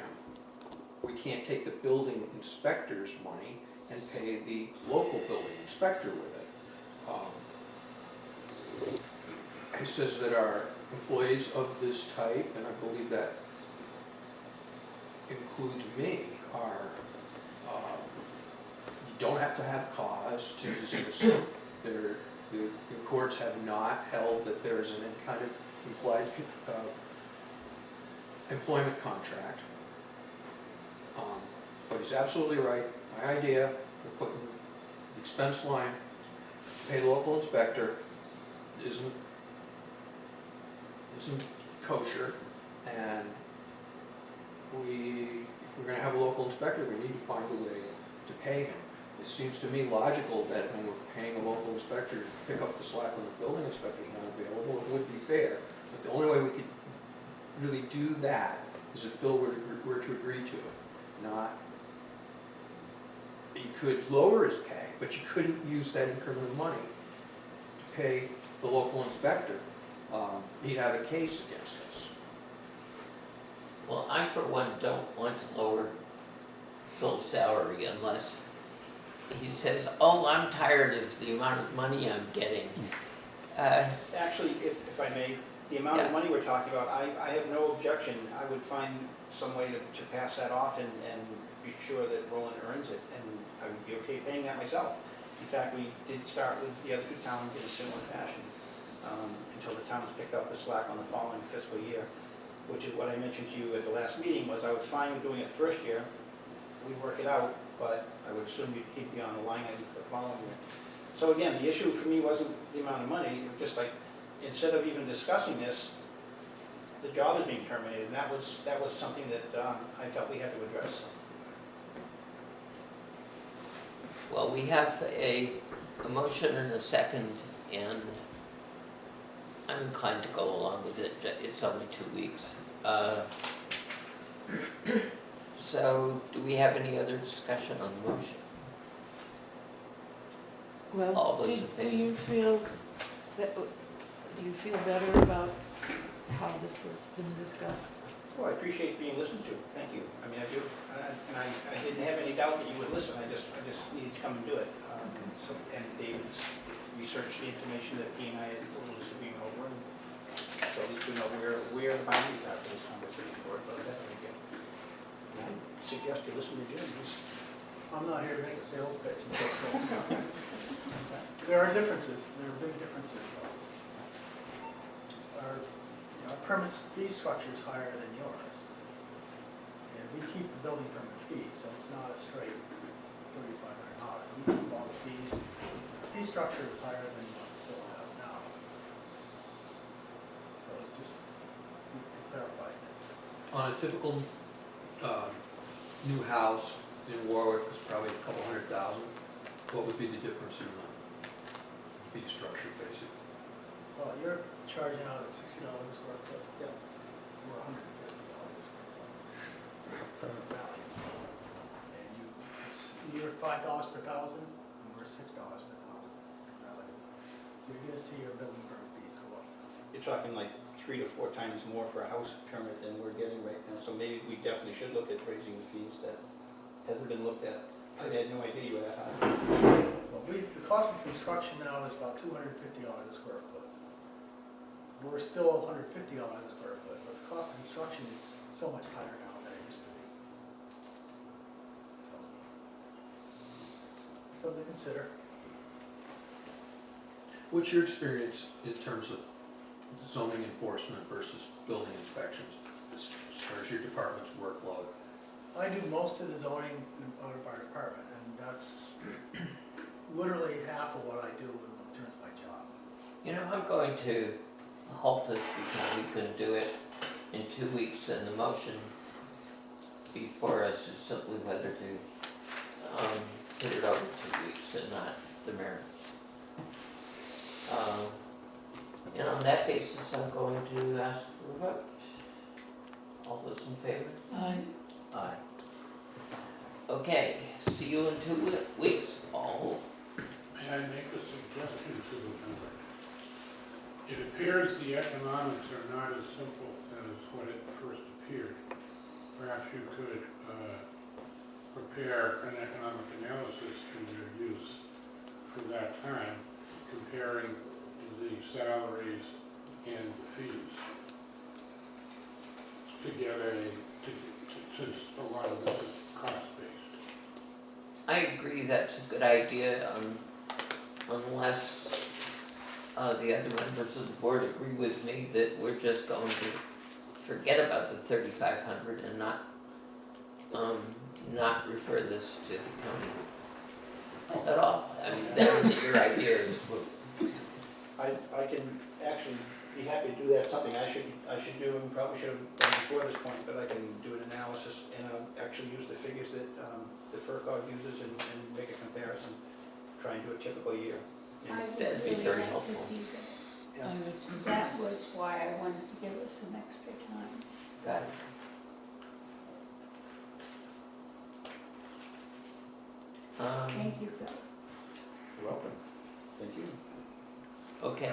we can't take the building inspector's money and pay the local building inspector with it. He says that our employees of this type, and I believe that includes me, you don't have to have cause to dismiss them. The courts have not held that there is any kind of implied employment contract. But he's absolutely right. My idea of putting the expense line to pay the local inspector isn't kosher, and if we're going to have a local inspector, we need to find a way to pay him. It seems to me logical that when we're paying a local inspector to pick up the slack when the building inspector is not available, it would be fair. But the only way we could really do that is if Phil were to agree to it. Not, you could lower his pay, but you couldn't use that increment of money to pay the local inspector. He'd have a case against us. Well, I for one don't want to lower Phil's salary unless he says, oh, I'm tired of the amount of money I'm getting. Actually, if I may, the amount of money we're talking about, I have no objection. I would find some way to pass that off and be sure that Roland earns it, and I would be okay paying that myself. In fact, we did start with the other two towns in a similar fashion until the towns picked up the slack on the following fiscal year, which is what I mentioned to you at the last meeting. Was I was fine with doing it the first year, we work it out, but I would assume he'd be on the line item for the following year. So again, the issue for me wasn't the amount of money, it was just like, instead of even discussing this, the job is being terminated, and that was something that I felt we had to address. Well, we have a motion and a second, and I'm inclined to go along with it. It's only 2 weeks. So, do we have any other discussion on the motion? All Well, those in do favor? you feel better about how this has been discussed? Well, I appreciate being listened to, thank you. I mean, I do, and I didn't have any doubt that you would listen, I just needed to come and do it. So, and David's researched the information that he and I had a little disagreement over, and so at least we know where the boundaries are for this conversation, or about that again. And I suggest you listen to Jim, I'm not here to make a sales pitch. There are differences, there are big differences. Our permit fee structure is higher than yours. And we keep the building permit fee, so it's not a straight $3,500. We keep all the fees. The fee structure is higher than what Phil has now. So just need to clarify things. On a typical new house in Warwick, it's probably a couple $100,000. What would be the difference in the fee structure, basically? Well, you're charging out at $60 a square foot. Yep. Or $150 a square foot. Permit value. And you're $5 per thousand, and we're $6 per thousand value. So you're gonna see your building permit fees go up. You're talking like 3 to 4 times more for a house permit than we're getting right now, so maybe we definitely should look at raising the fees. That hasn't been looked at. I had no idea you were that high. Well, the cost of construction now is about $250 a square foot. we're still $150 a square foot, but the cost of construction is so much higher now than it used to be. So, something to consider. What's your experience in terms of zoning enforcement versus building inspections, as far as your department's workload? I do most of the zoning out of our department, and that's literally half of what I do in terms of my job. You know, I'm going to halt this because we couldn't do it in 2 weeks, and the motion before us is simply whether to put it over 2 weeks and not the merits. And on that basis, I'm going to ask for a vote. All those in favor? Aye. Aye. Okay, see you in 2 weeks, all. May I make a suggestion to the board? It appears the economics are not as simple as what it first appeared. Perhaps you could prepare an economic analysis for your use for that time, comparing the salaries and the fees to get since a lot of this is cost-based. I agree that's a good idea, unless the other members of the board agree with me that we're just going to forget about the 3,500 and not refer this to the county at all. I mean, that's your idea is, I can actually be happy to do that, something I should do, and probably should have done before this point, but I can do an analysis and actually use the figures that the FRCOG uses and make a comparison, try and do a typical year. I would That'd be really very like to helpful. see that. I would too. That was why I wanted to give us some extra time. got it. Thank you, Phil. You're welcome. Thank you. Okay.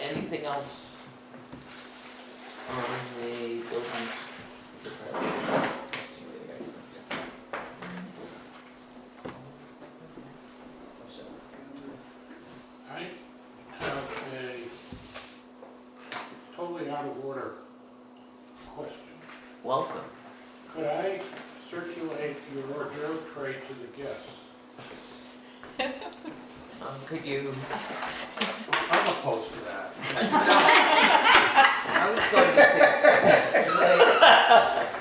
Anything else on the building department? I have a totally out of order question. Welcome. Could I circulate your hors d'oeuvre tray to the guests? Could you, I'm opposed to that. I was going to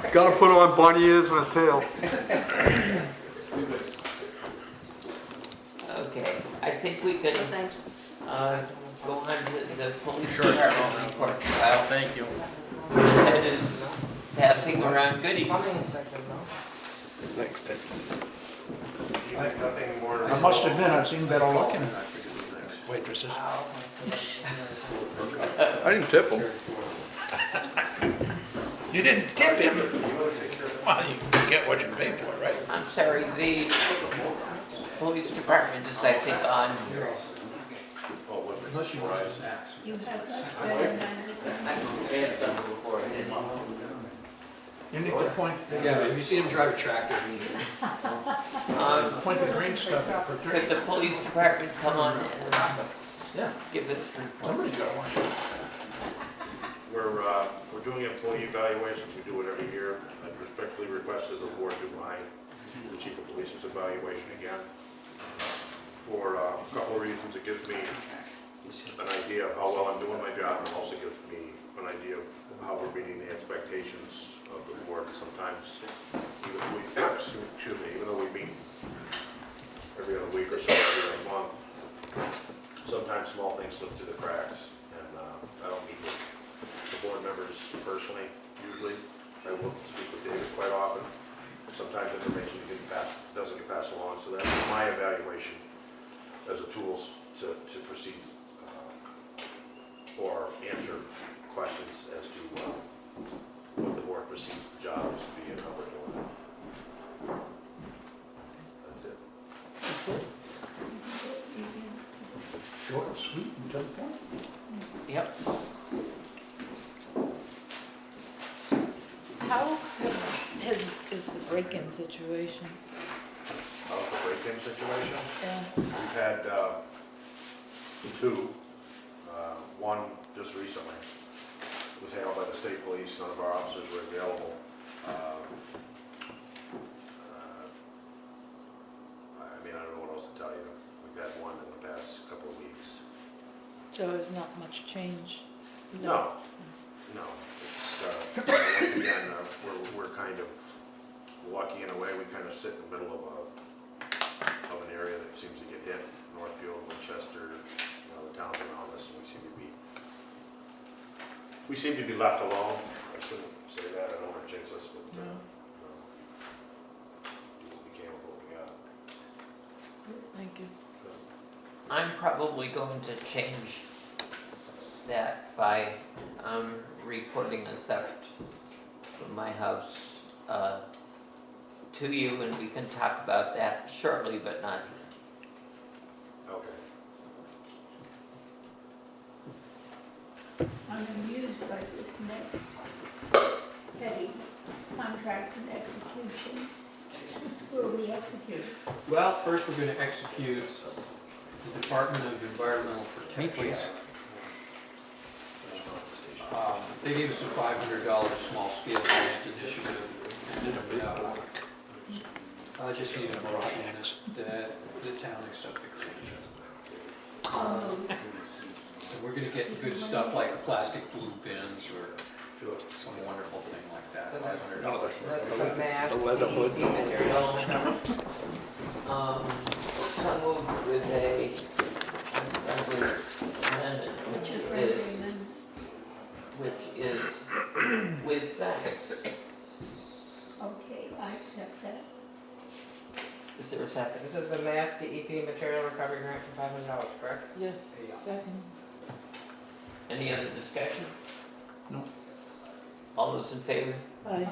say, Gotta put on bunny ears and a tail. okay, I think we can, Thanks. go on to the police department report. Kyle. Thank you. Ted is passing around goodies. Plumbing inspector, no? Thanks, Ted. Nothing more. I must admit, I've seen better looking waitresses. I didn't tip him. You didn't tip him? Well, you get what you pay for, right? I'm sorry, the police department is, I think, on, Unless you want snacks. You have much better manners than You need to point Yeah, have you seen him drive a tractor? point the green stuff out for could the police department come on and Yeah, give its report? somebody's got one. We're doing employee evaluations, we do it every year. I respectfully request that the board do the chief of police's evaluation again. For a couple of reasons, it gives me an idea of how well I'm doing my job, and also gives me an idea of how we're meeting the expectations of the board. Sometimes, even though we meet every other week or so, every other month, sometimes small things slip through the cracks, and I don't meet with the board members personally, usually. I will speak with David quite often. Sometimes information doesn't get passed along, so that's my evaluation as a tools to proceed or answer questions as to what the board perceives the job is to be and how we're doing it. That's it. That's it. Short and sweet and to the point. Yep. How is the break-in situation? How's the break-in situation? Yeah. We've had two. one just recently. It was handled by the state police, none of our officers were available. I mean, I don't know what else to tell you. We've had one in the past couple of weeks. So there's not much change? No, it's, once again, we're kind of lucky in a way. We kind of sit in the middle of an area that seems to get hit. Northfield, Winchester, the towns around us, and we seem to be left alone. I shouldn't say that, I don't want to jinx us, but, do what we can with what we got. Thank you. I'm probably going to change that by reporting a theft from my house to you, and we can talk about that shortly, but not here. Okay. I'm amused by this next heading, contracts and executions. Will we execute? Well, first we're going to execute the Department of Environmental Protection. They gave us a $500 small-scale grant initiative. I just need a motion that the town accept the grant. And we're going to get good stuff like plastic blue bins or some wonderful thing like that. So $500. that's the mass The leather hood, DEP no. material. So moved with a friendly amendment, What's your which friendly is, amendment? with thanks. Okay, I accept that. Is there a second? This is the mass DEP material recovery grant for $500, correct? Yes, second. Any other discussion? No. All those in favor? Aye.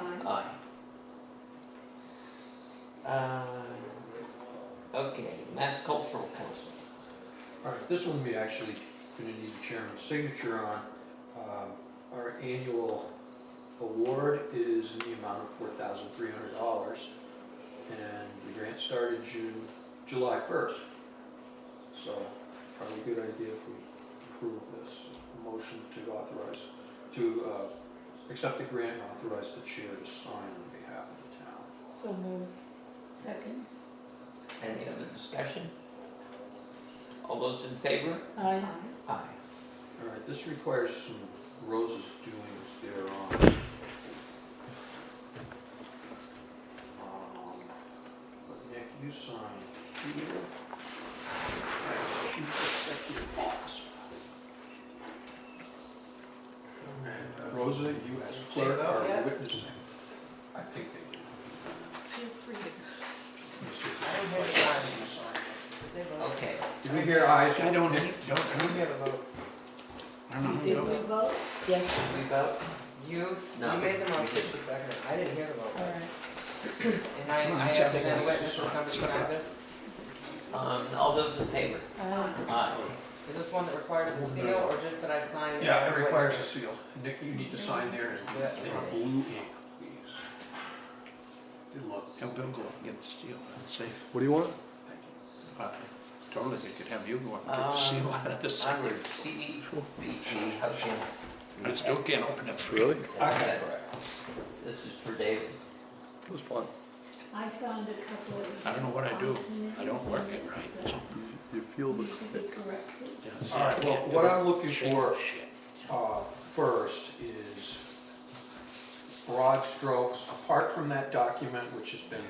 Aye. Okay, Mass Cultural Council. All right, this one we actually going to need the chairman's signature on. Our annual award is in the amount of $4,300, and the grant started July 1st. So probably a good idea if we approve this. A motion to authorize, to accept the grant and authorize the chair to sign on behalf of the town. So moved. Second. Any other discussion? All those in favor? Aye. Aye. All right, this requires some Rose's doings there on. But Nick, you sign here. Chief Executive Officer. And Rosa, you as clerk are witnessing. I think they do. Feel free to. Let me see if there's any questions. You sign. They vote. Okay, Did we hear ayes? I don't, We have a vote. I don't know how to Did go. we vote? Yes. we vote? You made the motion, she seconded. I didn't hear the vote. All right. And I have been a witness that somebody signed this. All those in favor? Aye. Aye. Is this one that requires a seal or just that I sign? Yeah, as it a requires a witness? seal. Nick, you need to sign there in blue ink, please. Good luck. Have Bill go up and get the steel, that's safe. What do you want? Thank you. I told her they could have you go up and get the seal out of the side. Onward, CDBG, housing. I still can't open it. Really? Okay. This is for David. It was fun. I found a couple of. I don't know what I do. I don't work it right, so. You feel the Needs to be corrected. yeah, see, All I right, well, can't do what it. I'm looking Shake for shit. first is broad strokes, apart from that document, which has been,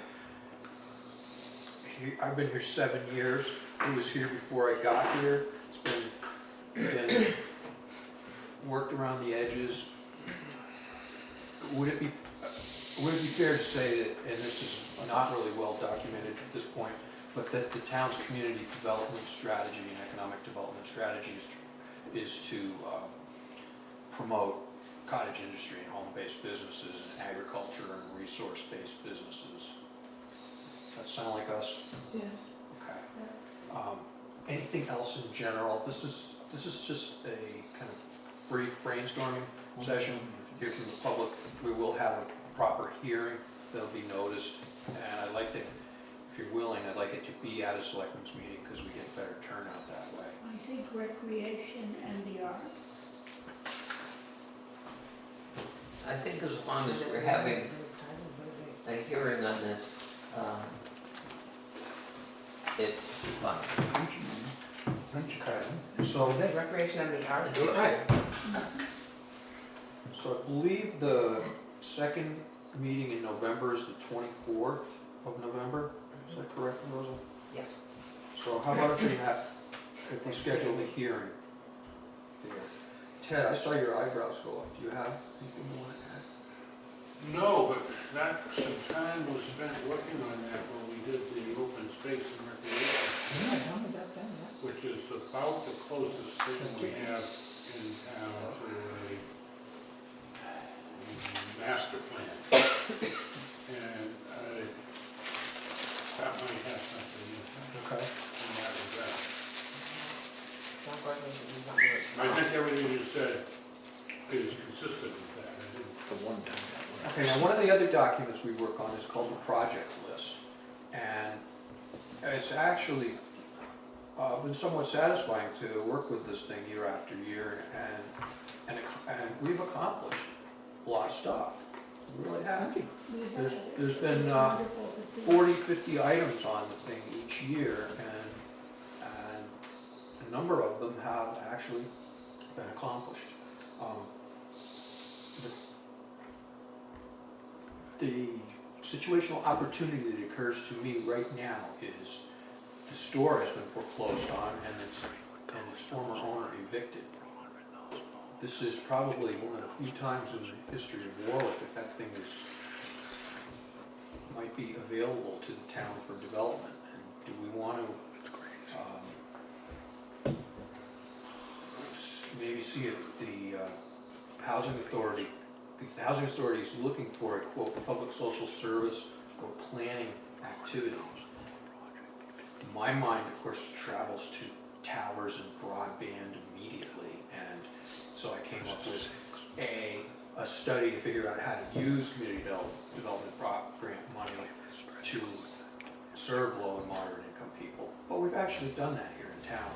I've been here 7 years. It was here before I got here. It's been worked around the edges. Would it be fair to say that, and this is not really well documented at this point, but that the town's community development strategy and economic development strategy is to promote cottage industry and home-based businesses and agriculture and resource-based businesses? Does that sound like us? Yes. Okay. Anything else in general? This is just a kind of brief brainstorming session. Hear from the public. We will have a proper hearing that'll be noticed, and I'd like to, if you're willing, I'd like it to be at a selectmen's meeting because we get better turnout that way. I think recreation and the arts I think as long as we're having a hearing on this, it's fine. Okay, so, The recreation and the arts. right. So I believe the second meeting in November is the 24th of November, is that correct, Rosa? Yes. So how about if we schedule the hearing there? Ted, I saw your eyebrows go up, do you have anything you want to add? No, but some time was spent working on that when we did the open space and recreation, Yeah, tell me about that, yeah. which is about the closest thing we have in town to a master plan. And that might have something Okay. in that regard. John Gordon is not really- I think everything you said is consistent with that. I didn't The one time that Okay, now one of the other documents we work on is called the project list. And it's actually been somewhat satisfying to work with this thing year after year, and we've accomplished a lot of stuff. We really have. There's been 40, 50 items on the thing each year, and a number of them have actually been accomplished. The situational opportunity that occurs to me right now is the store has been foreclosed on and its former owner evicted. This is probably one of the few times in the history of Warwick that thing might be available to the town for development. And do we want to maybe see if the housing authority, if the housing authority is looking for a quote public social service or planning activity? My mind, of course, travels to towers and broadband immediately, and so I came up with a study to figure out how to use community development grant money to serve low and moderate income people. But we've actually done that here in town.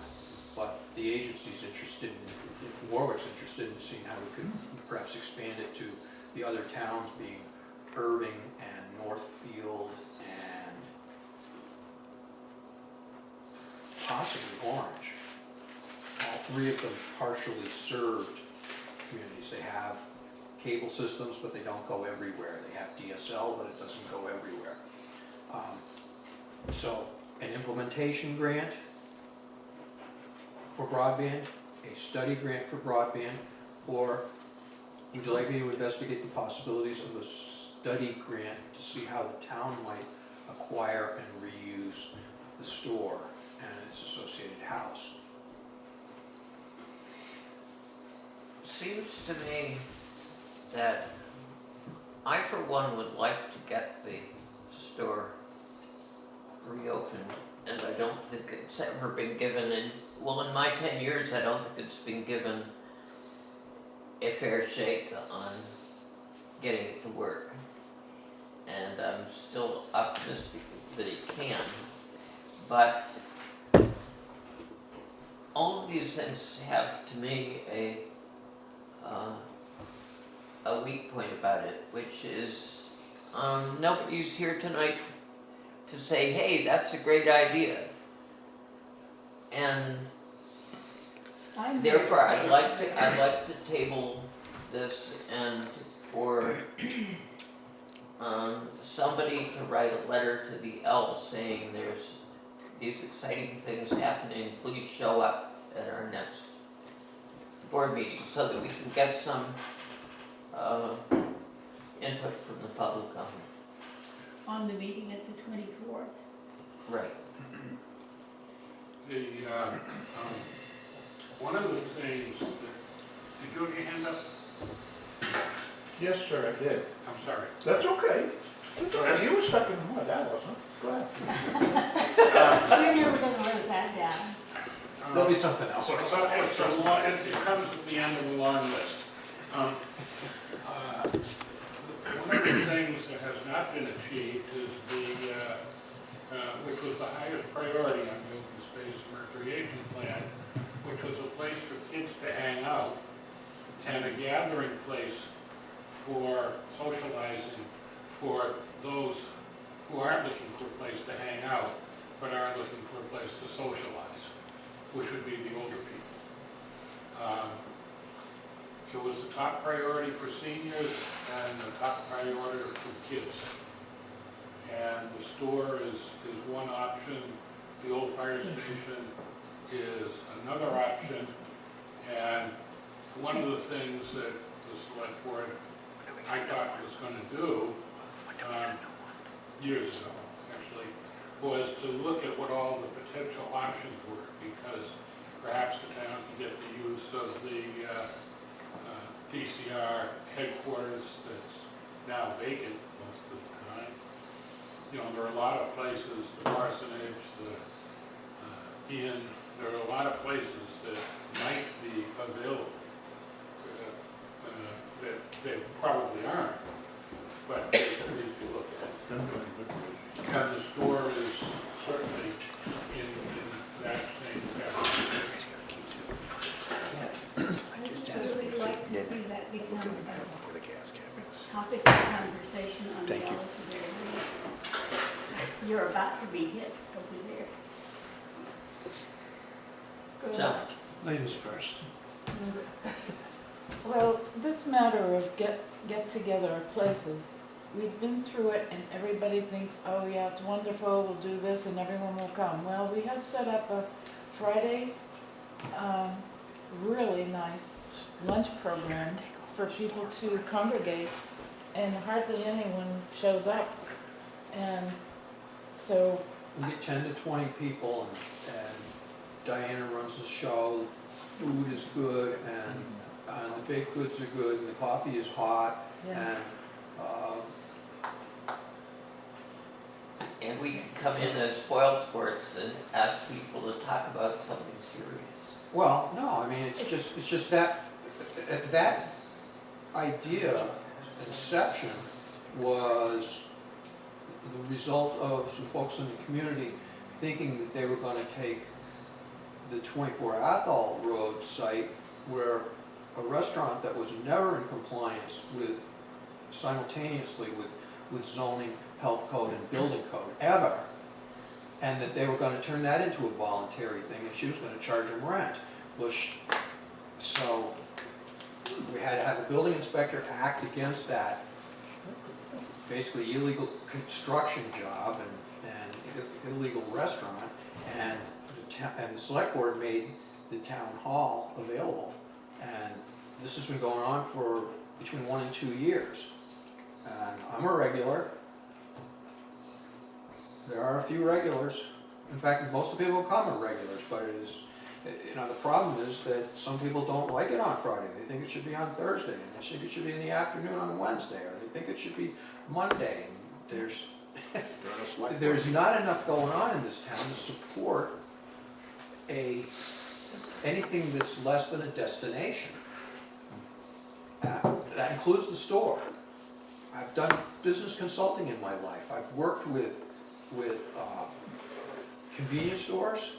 But the agency's interested in, if Warwick's interested in seeing how we could perhaps expand it to the other towns, being Irving and Northfield and possibly Orange. All three of them partially served communities. They have cable systems, but they don't go everywhere. They have DSL, but it doesn't go everywhere. So an implementation grant for broadband, a study grant for broadband, or would you like me to investigate the possibilities of a study grant to see how the town might acquire and reuse the store and its associated house? Seems to me that I, for one, would like to get the store reopened, and I don't think it's ever been given in my 10 years, I don't think it's been given a fair shake on getting it to work. And I'm still optimistic that it can. But all of these things have, to me, a weak point about it, which is nobody's here tonight to say, hey, that's a great idea. And therefore, I'd like to table this and for somebody to write a letter to the L saying there's these exciting things happening, please show up at our next board meeting so that we can get some input from the public on it. On the meeting at the 24th. Right. One of the things that, did you have your hand up? Yes, sir, I did. I'm sorry. That's okay. Go ahead. You were stuck in the mud, I wasn't. Go ahead. We're never gonna live that down. There'll be something else. So it comes at the end of the long list. One of the things that has not been achieved is which was the highest priority on the open space and recreation plan, which was a place for kids to hang out and a gathering place for socializing for those who aren't looking for a place to hang out, but are looking for a place to socialize, which would be the older people. It was the top priority for seniors and the top priority for kids. And the store is one option, the old fire station is another option, and one of the things that the select board, I thought was going to do, years ago, actually, was to look at what all the potential options were, because perhaps the town could get the use of the DCR headquarters that's now vacant most of the time. You know, there are a lot of places, the parsonage, the inn, there are a lot of places that might be available that they probably aren't, but at least you look at. And the store is certainly in that same category. I would like to see that become a topic of conversation on the Alice Bear. You're about to be hit over there. Go John? ahead. Ladies first. Well, this matter of get together of places, we've been through it and everybody thinks, oh yeah, it's wonderful, we'll do this and everyone will come. Well, we have set up a Friday, really nice lunch program for people to congregate, and hardly anyone shows up. And so, We get 10 to 20 people, and Diana runs the show, food is good, and the baked goods are good, and the coffee is hot, yeah, And we can come in as spoiled sports and ask people to talk about something serious. well, no, I mean, it's just that, that idea, inception, was the result of some folks in the community thinking that they were gonna take the 24 Athol Road site, where a restaurant that was never in compliance with, simultaneously with zoning, health code, and building code, ever, and that they were gonna turn that into a voluntary thing, and she was gonna charge them rent. Well, so we had to have a building inspector act against that, basically illegal construction job and illegal restaurant, and the select board made the town hall available. And this has been going on for between 1 and 2 years. And I'm a regular. There are a few regulars. In fact, most of the people who come are regulars, but it is, you know, the problem is that some people don't like it on Friday. They think it should be on Thursday, and they think it should be in the afternoon on Wednesday, or they think it should be Monday. And there's not enough going on in this town to support anything that's less than a destination. That includes the store. I've done business consulting in my life. I've worked with convenience stores.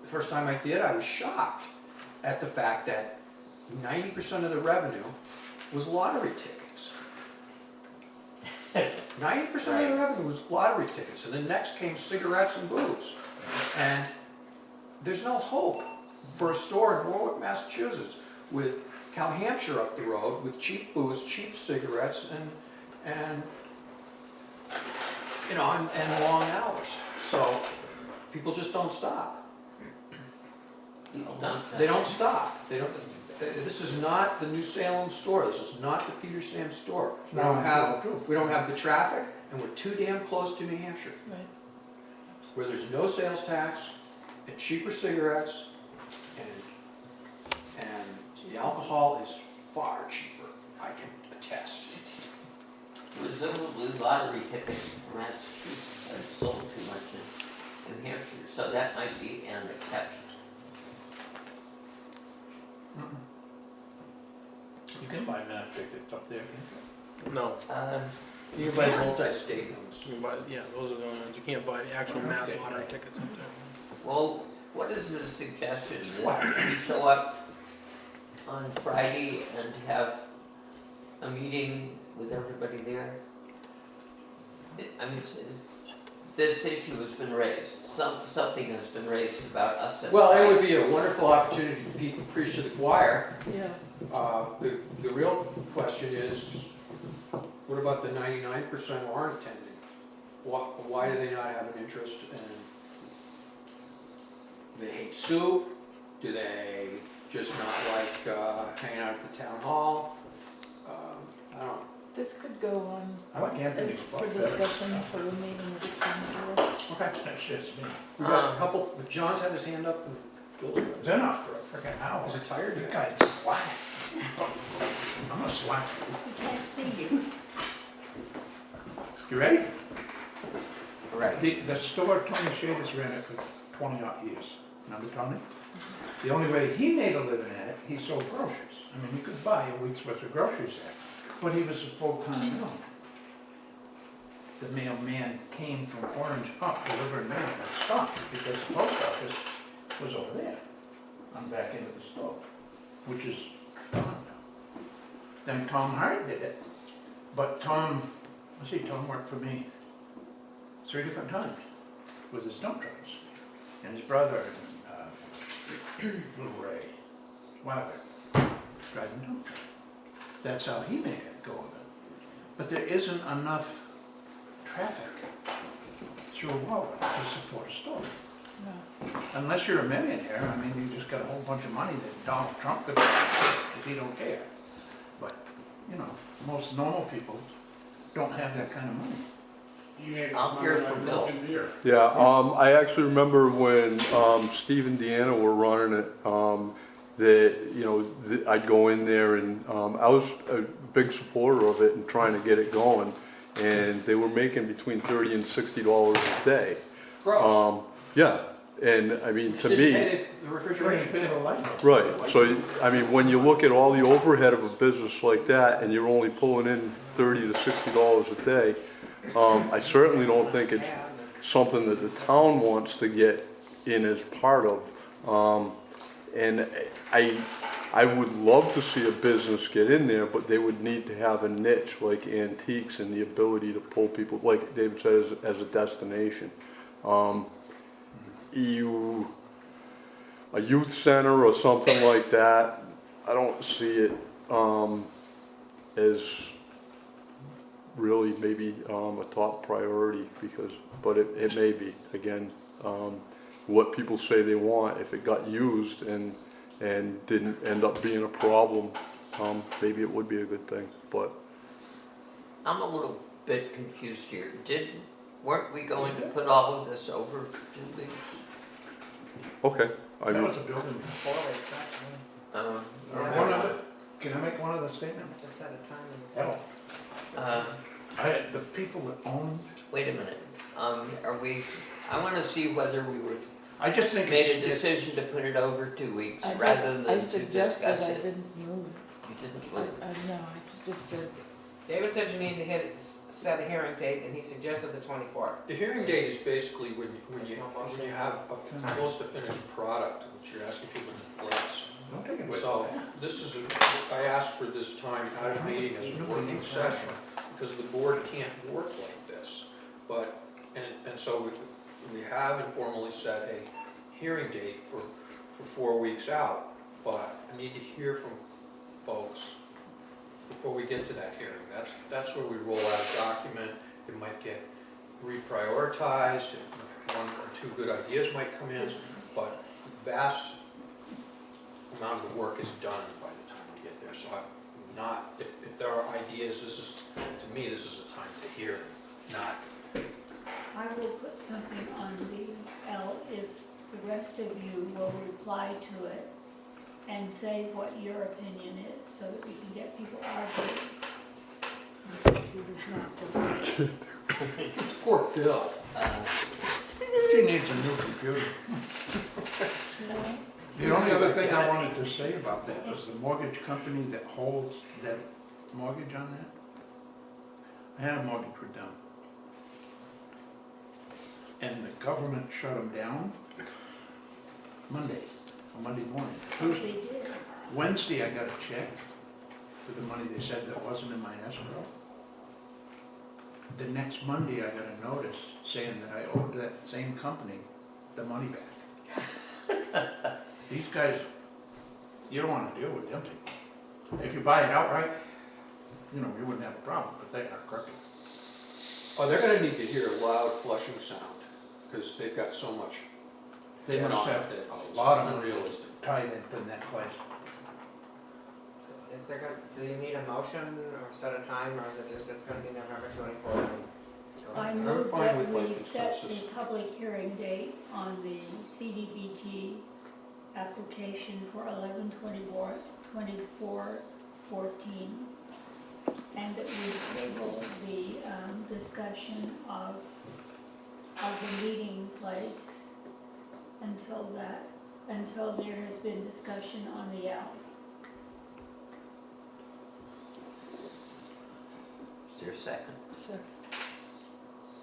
The first time I did, I was shocked at the fact that 90% of the revenue was lottery tickets. 90% of the revenue was lottery tickets, and then next came cigarettes and booze. And there's no hope for a store in Warwick, Massachusetts, with Cal Hampshire up the road, with cheap booze, cheap cigarettes, and you know, and long hours. So people just don't stop. They don't stop. They don't. This is not the New Salem store. This is not the Peter Sam store. We don't have the traffic, and we're too damn close to New Hampshire, right. where there's no sales tax and cheaper cigarettes, and the alcohol is far cheaper. I can attest. Presumably lottery tickets for Massachusetts are sold too much in New Hampshire, so that might be an exception. You can buy map tickets up there. No, You can buy multi-state ones. you can buy, yeah, those are the only ones. You can't buy actual mass lottery tickets up there. Well, what is the suggestion that we show up on Friday and have a meeting with everybody there? I mean, this issue has been raised, something has been raised about us. Well, it would be a wonderful opportunity to preach to the choir. Yeah, The real question is, what about the 99% who aren't attending? Why do they not have an interest? And do they hate soup? Do they just not like hanging out at the town hall? I don't know. this could go on I like Anthony's as book for better. discussion for a meeting with the council. Okay. That's just me. We got a couple, but John's had his hand up and Bill's got his Been hand up for a freaking hour. Is it tired You yet? guys slack. I'm gonna slack. We can't see you. You ready? Right. The store Tony Shadis ran it for 20 odd years. Remember Tony? The only way he made a living at it, he sold groceries. I mean, you could buy a week's worth of groceries there. But he was a full-time mailman. The mailman came from Orange up, delivering mail and stopped because the post office was over there, on back into the store, which is gone now. Then Tom Hart did it, but Tom worked for me 3 different times with his dump trucks. And his brother, Little Ray, Wilder, driving dump truck. That's how he made it go with it. But there isn't enough traffic through Warwick to support a store. No. Unless you're a millionaire, I mean, you just got a whole bunch of money that Donald Trump could have if he don't care. But, you know, most normal people don't have that kind of money. You made I'll hear money from on Bill. broken deer. Yeah, I actually remember when Steve and Deanna were running it, that, you know, I'd go in there and I was a big supporter of it and trying to get it going. And they were making between $30 and $60 a day. Gross. Yeah, and I mean, to Didn't me. pay the refrigeration bill. Right, so, I mean, when you look at all the overhead of a business like that, and you're only pulling in $30 to $60 a day, I certainly don't think it's something that the town wants to get in as part of. And I would love to see a business get in there, but they would need to have a niche like antiques and the ability to pull people, like David said, as a destination. A youth center or something like that, I don't see it as really maybe a top priority but it may be, again, what people say they want, if it got used and didn't end up being a problem, maybe it would be a good thing, but. I'm a little bit confused here. Weren't we going to put all of this over for 2 weeks? Okay. I That mean, was a building. 4 weeks, actually. Yeah. One other, can I make one other statement? Just set a time. Oh, the people that owned, Wait a minute. I want to see whether we were I just think made a it's, decision to put it over 2 weeks I rather just, than I to suggested discuss I it. didn't move. You didn't I, move. no, I just said, David said you need to set a hearing date, and he suggested the 24th. The hearing date is basically when you have almost a finished product, which you're asking people to bless. don't take it with So that. this is, I asked for this time at a meeting as a working session, because the board can't work like this. But, and so we have informally set a hearing date for 4 weeks out, but I need to hear from folks before we get to that hearing. That's where we roll out a document. It might get reprioritized, and 1 or 2 good ideas might come in, but vast amount of the work is done by the time we get there. So I'm not, if there are ideas, to me, this is a time to hear, not. I will put something on the L if the rest of you will reply to it and say what your opinion is, so that we can get people arguing. Poor Bill. She needs a new computer. The only other thing I wanted to say about that was the mortgage company that holds that mortgage on that. I had a mortgage with them. And the government shut them down Monday morning. Tuesday. They did. Wednesday, I got a check for the money they said that wasn't in my escrow. The next Monday, I got a notice saying that I owed that same company the money back. These guys, you don't wanna deal with them people. If you buy it outright, you know, you wouldn't have a problem, but they are crooked. Oh, they're gonna need to hear a loud flushing sound, because they've got so much They debt must on have it that's a just lot of money unrealistic. tied up in that place. So is there going, do you need a motion or set a time, or is it just, it's gonna be November 24th? I I'm move fine that with my we set consensus. the public hearing date on the CDBG application for 11/24/14, and that we table the discussion of the meeting place until there has been discussion on the alley. Is there a second?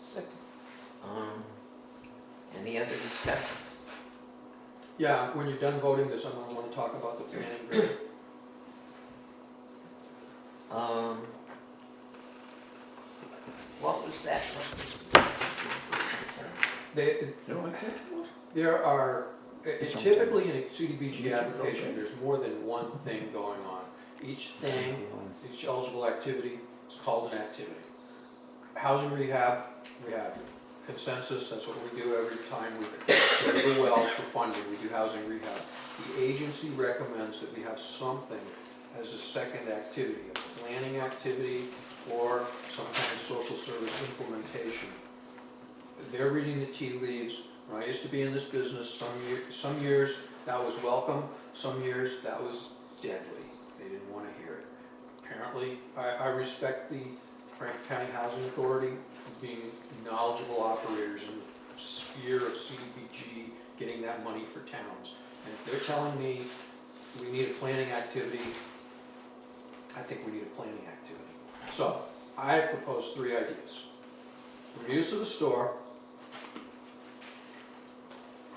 Second. Any other discussion? Yeah, when you're done voting this, I'm gonna wanna talk about the planning grant. What was that? There are, typically in a CDBG application, there's more than one thing going on. Each thing, each eligible activity, is called an activity. Housing rehab, we have consensus, that's what we do every time we do well for funding, we do housing rehab. The agency recommends that we have something as a second activity, a planning activity, or some kind of social service implementation. They're reading the tea leaves. When I used to be in this business, some years that was welcome, some years that was deadly. They didn't want to hear it. Apparently, I respect the Franklin County Housing Authority for being knowledgeable operators in the sphere of CDBG, getting that money for towns. And if they're telling me we need a planning activity, I think we need a planning activity. So, I have proposed 3 ideas. Reuse of the store,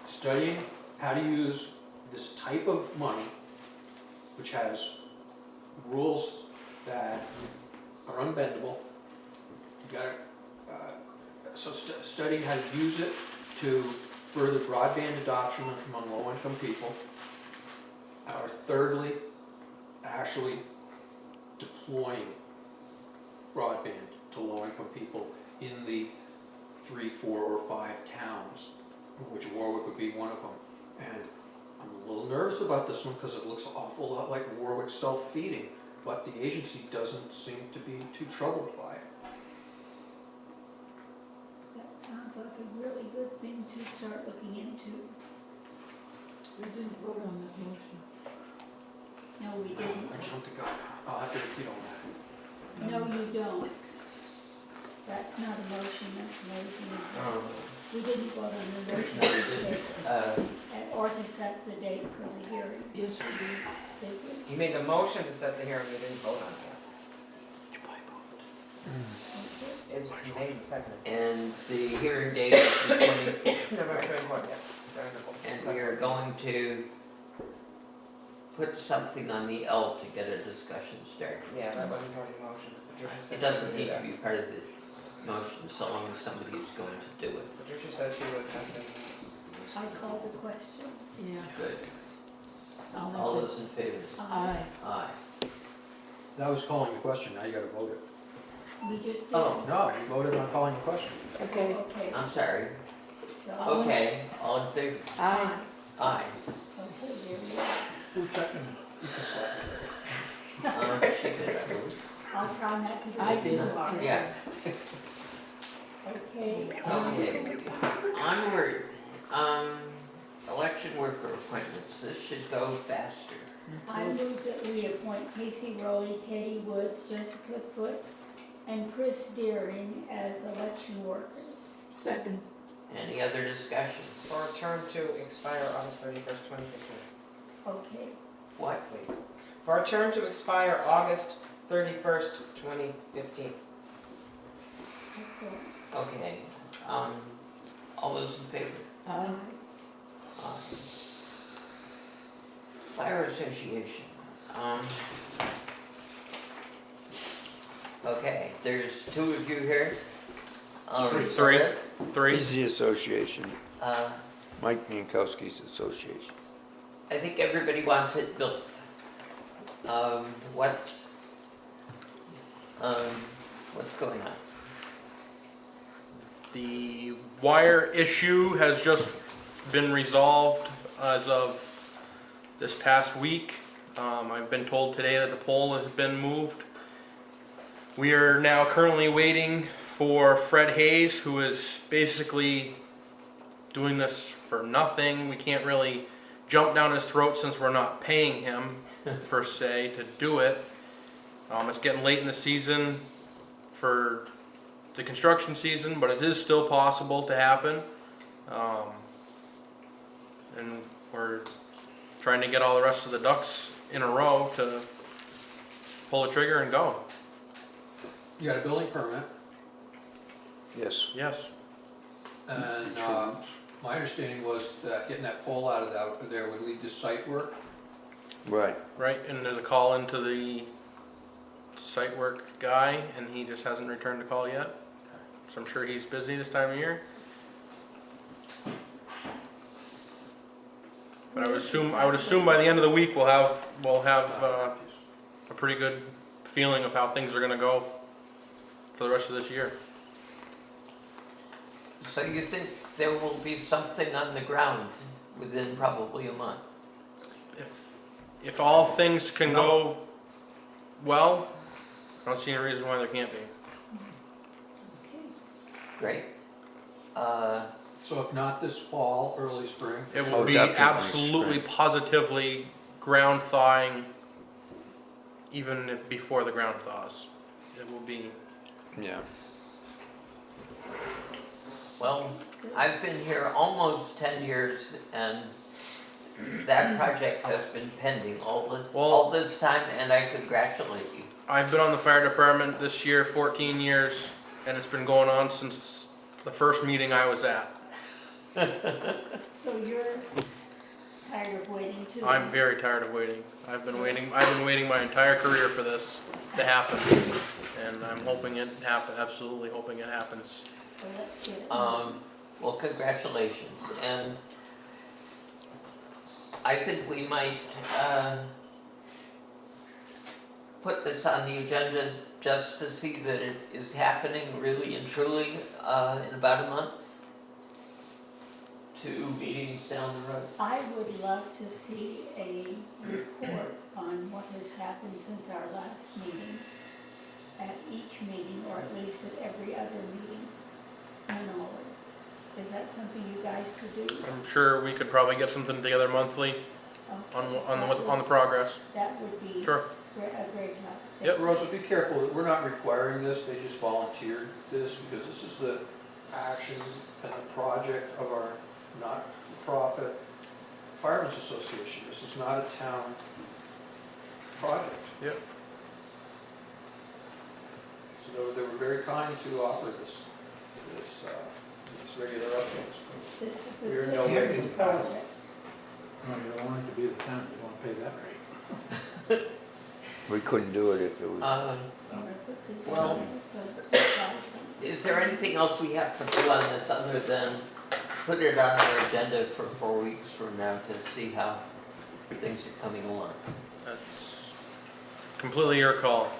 studying how to use this type of money, which has rules that are unbendable. You gotta, studying how to use it to further broadband adoption among low-income people. Or thirdly, actually deploying broadband to low-income people in the 3, 4, or 5 towns, which Warwick would be one of them. And I'm a little nervous about this one because it looks an awful lot like Warwick self-feeding, but the agency doesn't seem to be too troubled by it. That sounds like a really good thing to start looking into. We didn't vote on that motion. No, we didn't. I jumped the gun. I'll have to repeat on that. No, you don't. That's not a motion, that's a motion. We didn't vote on the motion No, we didn't. or to set the date for the hearing. Yes, we did. Did we? He made the motion to set the hearing, we didn't vote on it. It's made and seconded. And the hearing date is the 24th. November 24th, yes. And we are going to put something on the L to get a discussion started. Yeah, that wasn't part of the motion. Patricia said It she would doesn't do need to that. be part of the motion, so long as somebody is going to do it. Patricia said she would have to. I called the question. Yeah. Good. I'll All make those in favor? Aye. Aye. That was calling the question, now you gotta vote it. We just did. Oh, No, you voted on calling the question. Okay. Okay, I'm sorry. so. Okay, all in favor? Aye. Aye. Okay, there we are. Who's second? You can select. She did. I'll try not to do I it did. too hard. Yeah. Okay. Okay. Onward. Election worker appointments. This should go faster. I move that we appoint Casey Rowley, Katie Woods, Jessica Foote, and Chris Deering as election workers. Second. Any other discussion? For a term to expire August 31st, 2015, Okay. What? please. For a term to expire August 31st, 2015. Excellent. Okay. All those in favor? Aye. Aye. Fire Association. there's two of you here. So Three. that, Three. He's the association, uh, Mike Minkowski's association. I think everybody wants it built. What's going on? The wire issue has just been resolved as of this past week. I've been told today that the pole has been moved. We are now currently waiting for Fred Hayes, who is basically doing this for nothing. We can't really jump down his throat since we're not paying him, per se, to do it. It's getting late in the season for the construction season, but it is still possible to happen. And we're trying to get all the rest of the ducks in a row to pull the trigger and go. You got a building permit, Yes. Yes. and my understanding was that getting that pole out of there would lead to site work. Right. Right, and there's a call into the site work guy, and he just hasn't returned a call yet. So I'm sure he's busy this time of year. But I would assume by the end of the week we'll have a pretty good feeling of how things are going to go for the rest of this year. So you think there will be something on the ground within probably a month? If all things can go well, I don't see any reason why there can't be. Okay. Great. So if not this fall, early spring. It will Oh, be definitely absolutely, spring. positively ground thawing even before the ground thaws. It will be. Yeah. Well, I've been here almost 10 years and that project has been pending all this time, and I congratulate you. I've been on the fire department this year 14 years, and it's been going on since the first meeting I was at. So you're tired of waiting too? I'm very tired of waiting. I've been waiting my entire career for this to happen, and I'm hoping it happens. Absolutely hoping it happens. So let's get it. Well, congratulations, and I think we might put this on the agenda just to see that it is happening really and truly in about a month. 2 meetings down the road. I would love to see a report on what has happened since our last meeting, at each meeting, or at least at every other meeting, minimally. Is that something you guys could do? I'm sure we could probably get something together monthly on the progress. That would be Sure. a great help. Yep. Rosa, be careful, that we're not requiring this, they just volunteered this, because this is the action and the project of our not-for-profit Firemen's Association. This is not a town project. Yep. So they were very kind to offer this regular updates. This is We're a no way citizens in- project. No, you don't want it to be the town, you want to pay that rate. We couldn't do it if it was. I'm gonna put this Well- on there, so- Is there anything else we have to do on this other than put it on our agenda for 4 weeks from now to see how things are coming along? That's completely your call.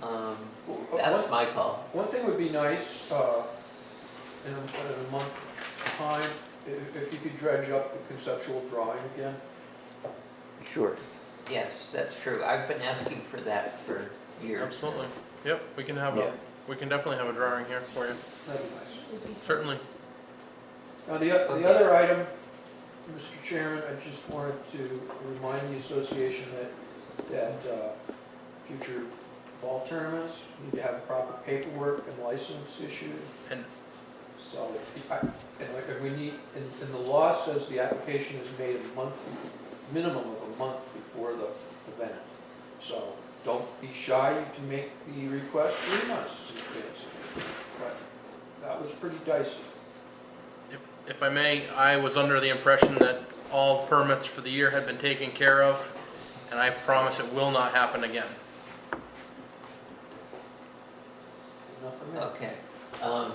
That's my call. One thing would be nice, in a month's time, if you could dredge up the conceptual drawing again. Sure. Yes, that's true. I've been asking for that for years. Absolutely. Yep, we can definitely have a drawing here for you. That'd be nice. Certainly. Now, the other item, Mr. Chairman, I just wanted to remind the association that future ball tournaments need to have proper paperwork and license issued. And So, and we need, and the law says the application is made a month, minimum of a month before the event. So don't be shy, you can make the request 3 months in advance. But that was pretty dicey. if I may, I was under the impression that all permits for the year had been taken care of, and I promise it will not happen again. Okay. Do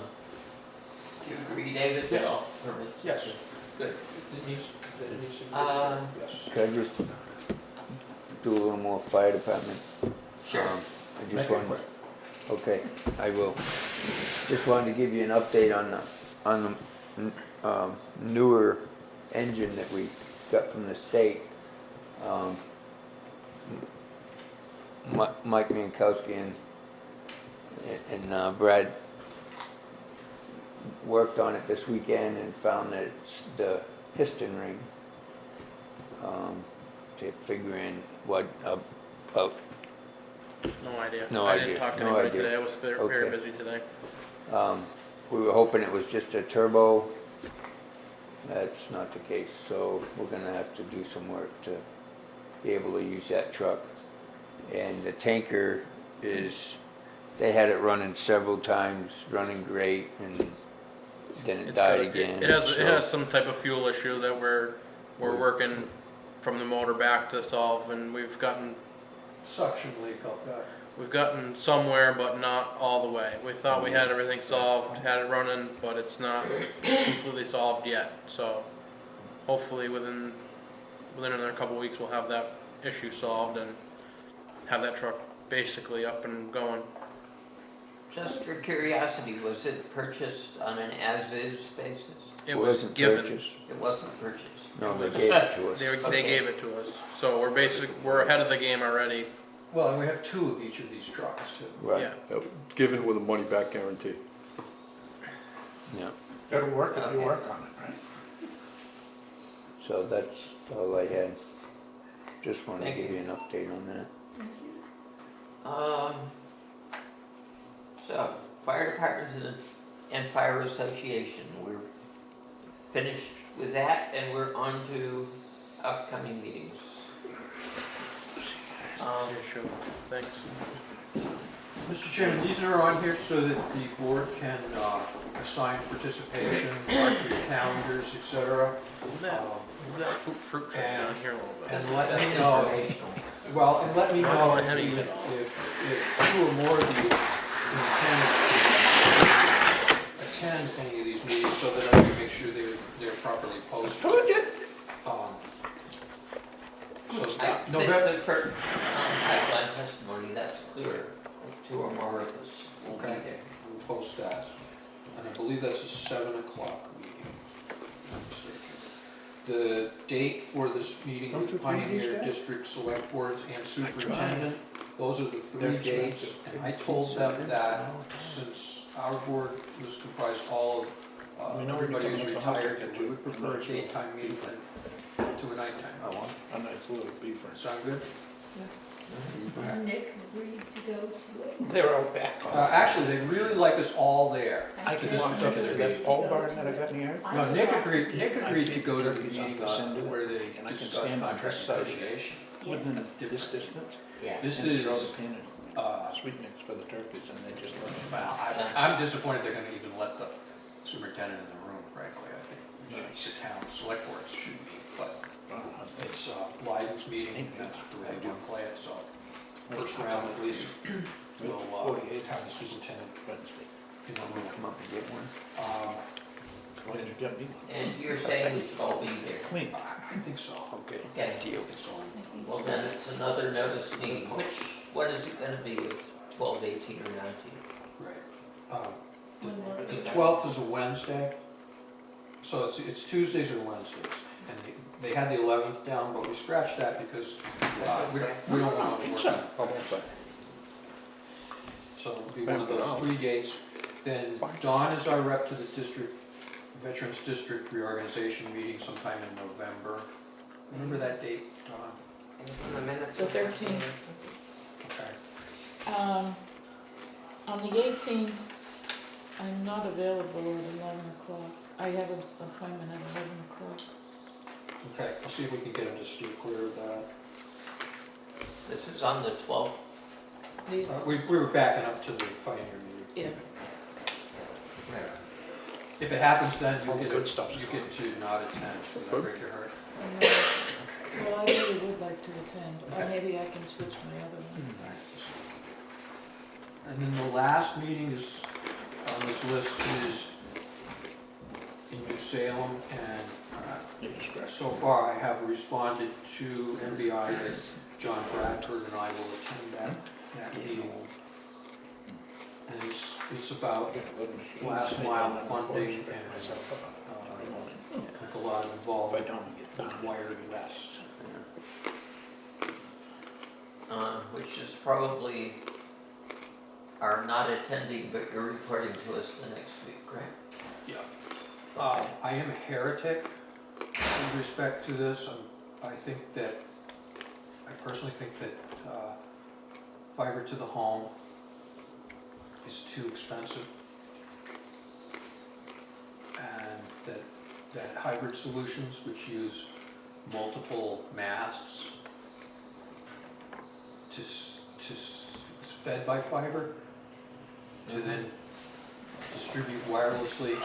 you agree, David? Yes. All permits? Yes. Good. It needs to be, yes. Could I just do a little more fire department? Sure. I Make just it wanted, quick. okay, I will. Just wanted to give you an update on the newer engine that we got from the state. Mike Minkowski and Brad worked on it this weekend and found that it's the piston ring. To figure in what, about, No idea. No I idea, didn't talk to no anybody idea. today, I was very Okay. busy today. we were hoping it was just a turbo. That's not the case, so we're gonna have to do some work to be able to use that truck. And the tanker is, they had it running several times, running great, and then it It's died got- again. It so- has some type of fuel issue that we're working from the motor back to solve, and we've gotten Suction leak up there. somewhere, but not all the way. We thought we had everything solved, had it running, but it's not completely solved yet. So hopefully within another couple weeks, we'll have that issue solved and have that truck basically up and going. Just for curiosity, was it purchased on an as-is basis? It was wasn't given. purchased. It wasn't purchased. No, they gave it to us. They Okay. gave it to us, so we're ahead of the game already. Well, and we have 2 of each of these trucks too. Right, Yeah. Given with a money back guarantee. yeah. Gotta work if you Okay. work on it, right? So that's all I had. Just wanted to Thank give you. you an update on that. So, fire department and fire association, we're finished with that, and we're on to upcoming meetings. Yeah, sure. Thanks. Mr. Chairman, these are on here so that the board can assign participation, mark your calendars, etc. Move that fruit truck And- down here a little bit. And let That's me know, informational. well, and let me Not know going ahead of you. if 2 or more of you intend to attend any of these meetings so that I can make sure they're properly posted. So I think November, that for pipeline testimony, that's clear, like 2 or more of us will be Okay. there. we'll post that. And I believe that's a 7 o'clock meeting, if I'm not mistaken. The date for this meeting Don't you with do these Pioneer guys? District Select Boards and Superintendent, those are the 3 They're dates. expensive. And I told them that since our board was comprised all of, I mean, everybody was everybody retired, comes that we would up prefer a with- daytime meeting to a nighttime. A nice little beef. Sound good? Nick agreed to go to it. They're out back on. Actually, they really like us all there. I to can this walk up particular to that meeting. pole barn that I got in the yard. No, Nick agreed to go to the He's meeting off the end of it, where they and I can discuss stand on contract this side. negotiation. Within That's this different. distance. Yeah. This And throw is, the peanut sweet mix for the turkeys and they just let me. well, I'm disappointed they're gonna even let the superintendent in the room, frankly. I think we should, the town select boards should be, but it's Leiden's meeting, that's the way they want to play it, so first round at least, we'll have the superintendent in the room. Come up and get one. Why did you get me? And you're saying we should all be there? Clean. I think so. Okay. Okay. Deal. So, Well, then it's another notice meeting, what is it gonna be, is 12, 18, or 19? right. The 12th is a Wednesday, so it's Tuesdays or Wednesdays. And they had the 11th down, but we scratched that because we don't want to work on it. So it'll be one of those 3 dates. Then Dawn is our rep to the district, Veterans District Reorganization meeting sometime in November. Remember that date, Dawn? It was in the minutes. The 13th. Okay. On the 18th, I'm not available at 11 o'clock. I have an appointment at 11 o'clock. Okay, I'll see if we can get him to steer clear of that. This is on the 12th. These, We were backing up to the Pioneer meeting. yeah, If it happens then, All the you good get stuff's to not attend, will that break your heart? well, I really would like to attend, or maybe I can switch my other one. And then the last meeting is on this list is in New Salem, and so far I have responded to MBI that John Bradford and I will attend that meeting. And it's about last mile funding and like a lot of involvement with Wired West. Which is probably are not attending, but you're reporting to us the next week, right? Yeah. I am a heretic with respect to this. I personally think that fiber to the home is too expensive, and that hybrid solutions which use multiple masts is fed by fiber to then distribute wirelessly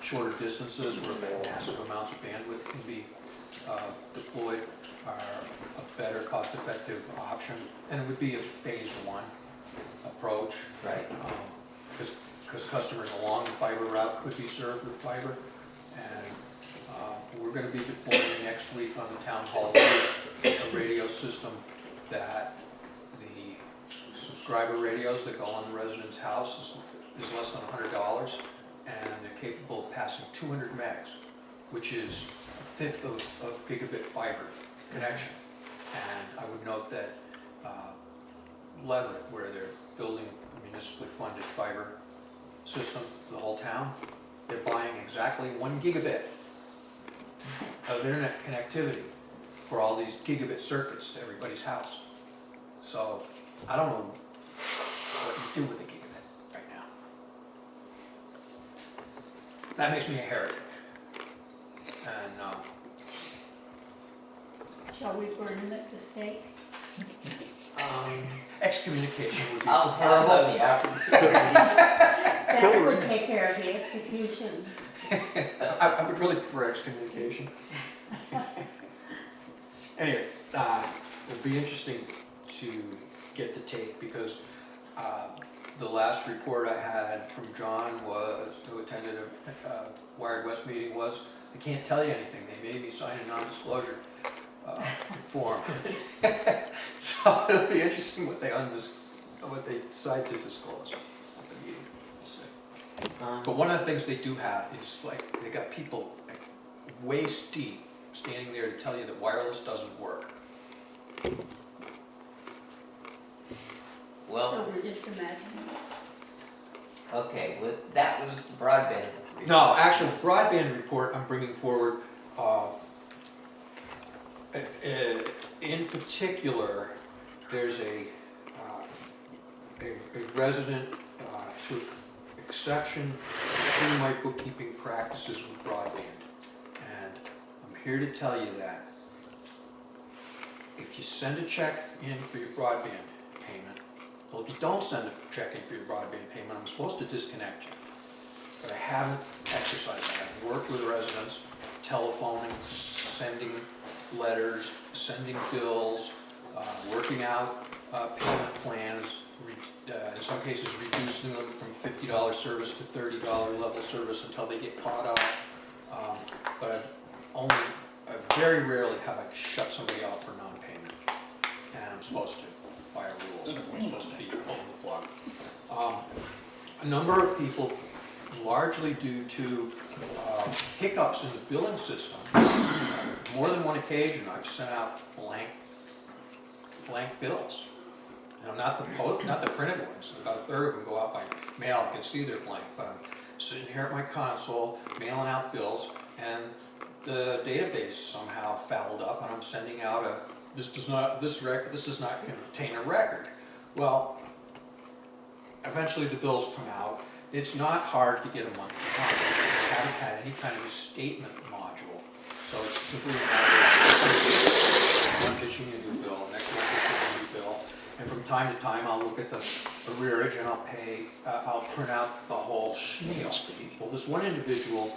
shorter distances where massive amounts of bandwidth can be deployed are a better cost-effective option, and it would be a phase one approach. Right. Because customers along the fiber route could be served with fiber, and we're going to be deploying next week on the town hall a radio system that the subscriber radios that go on the resident's house is less than $100, and they're capable of passing 200 megs, which is a fifth of gigabit fiber connection. And I would note that Leverett, where they're building a municipally funded fiber system for the whole town, they're buying exactly 1 gigabit of internet connectivity for all these gigabit circuits to everybody's house. So I don't know what you do with a gigabit right now. That makes me a heretic. And Shall we burn them at the stake? excommunication would be I'll pass preferable. on the opportunity. That would take care of the execution. I would really prefer excommunication. Anyway, it'll be interesting to get the take, because the last report I had from John who attended a Wired West meeting was, I can't tell you anything, they made me sign a non-disclosure form. So it'll be interesting what they decide to disclose at the meeting. We'll see. But one of the things they do have is, like, they got people like waist deep standing there to tell you that wireless doesn't work. Well, So we're just imagining. okay, well, that was the broadband report. No, actually, the broadband report I'm bringing forward, in particular, there's a resident took exception to my bookkeeping practices with broadband. And I'm here to tell you that if you send a check in for your broadband payment, well, if you don't send a check in for your broadband payment, I'm supposed to disconnect you. But I haven't exercised that. I've worked with residents, telephoning, sending letters, sending bills, working out payment plans, in some cases reducing them from $50 service to $30 level service until they get caught up. But I very rarely have I shut somebody out for non-payment, and I'm supposed to, by our rules. I'm supposed to be pulling the plug. A number of people, largely due to hiccups in the billing system, more than one occasion I've sent out blank bills. You know, not the printed ones. About a third of them go out by mail. I can see they're blank, but I'm sitting here at my console mailing out bills, and the database somehow fouled up, and I'm sending out this does not contain a record. Well, eventually the bills come out. It's not hard to get a month behind. I haven't had any kind of a statement module, so it's simply a matter of one issuing a new bill, next one issuing a new bill, and from time to time I'll look at the arrearage and I'll print out the whole schmeal. Well, this one individual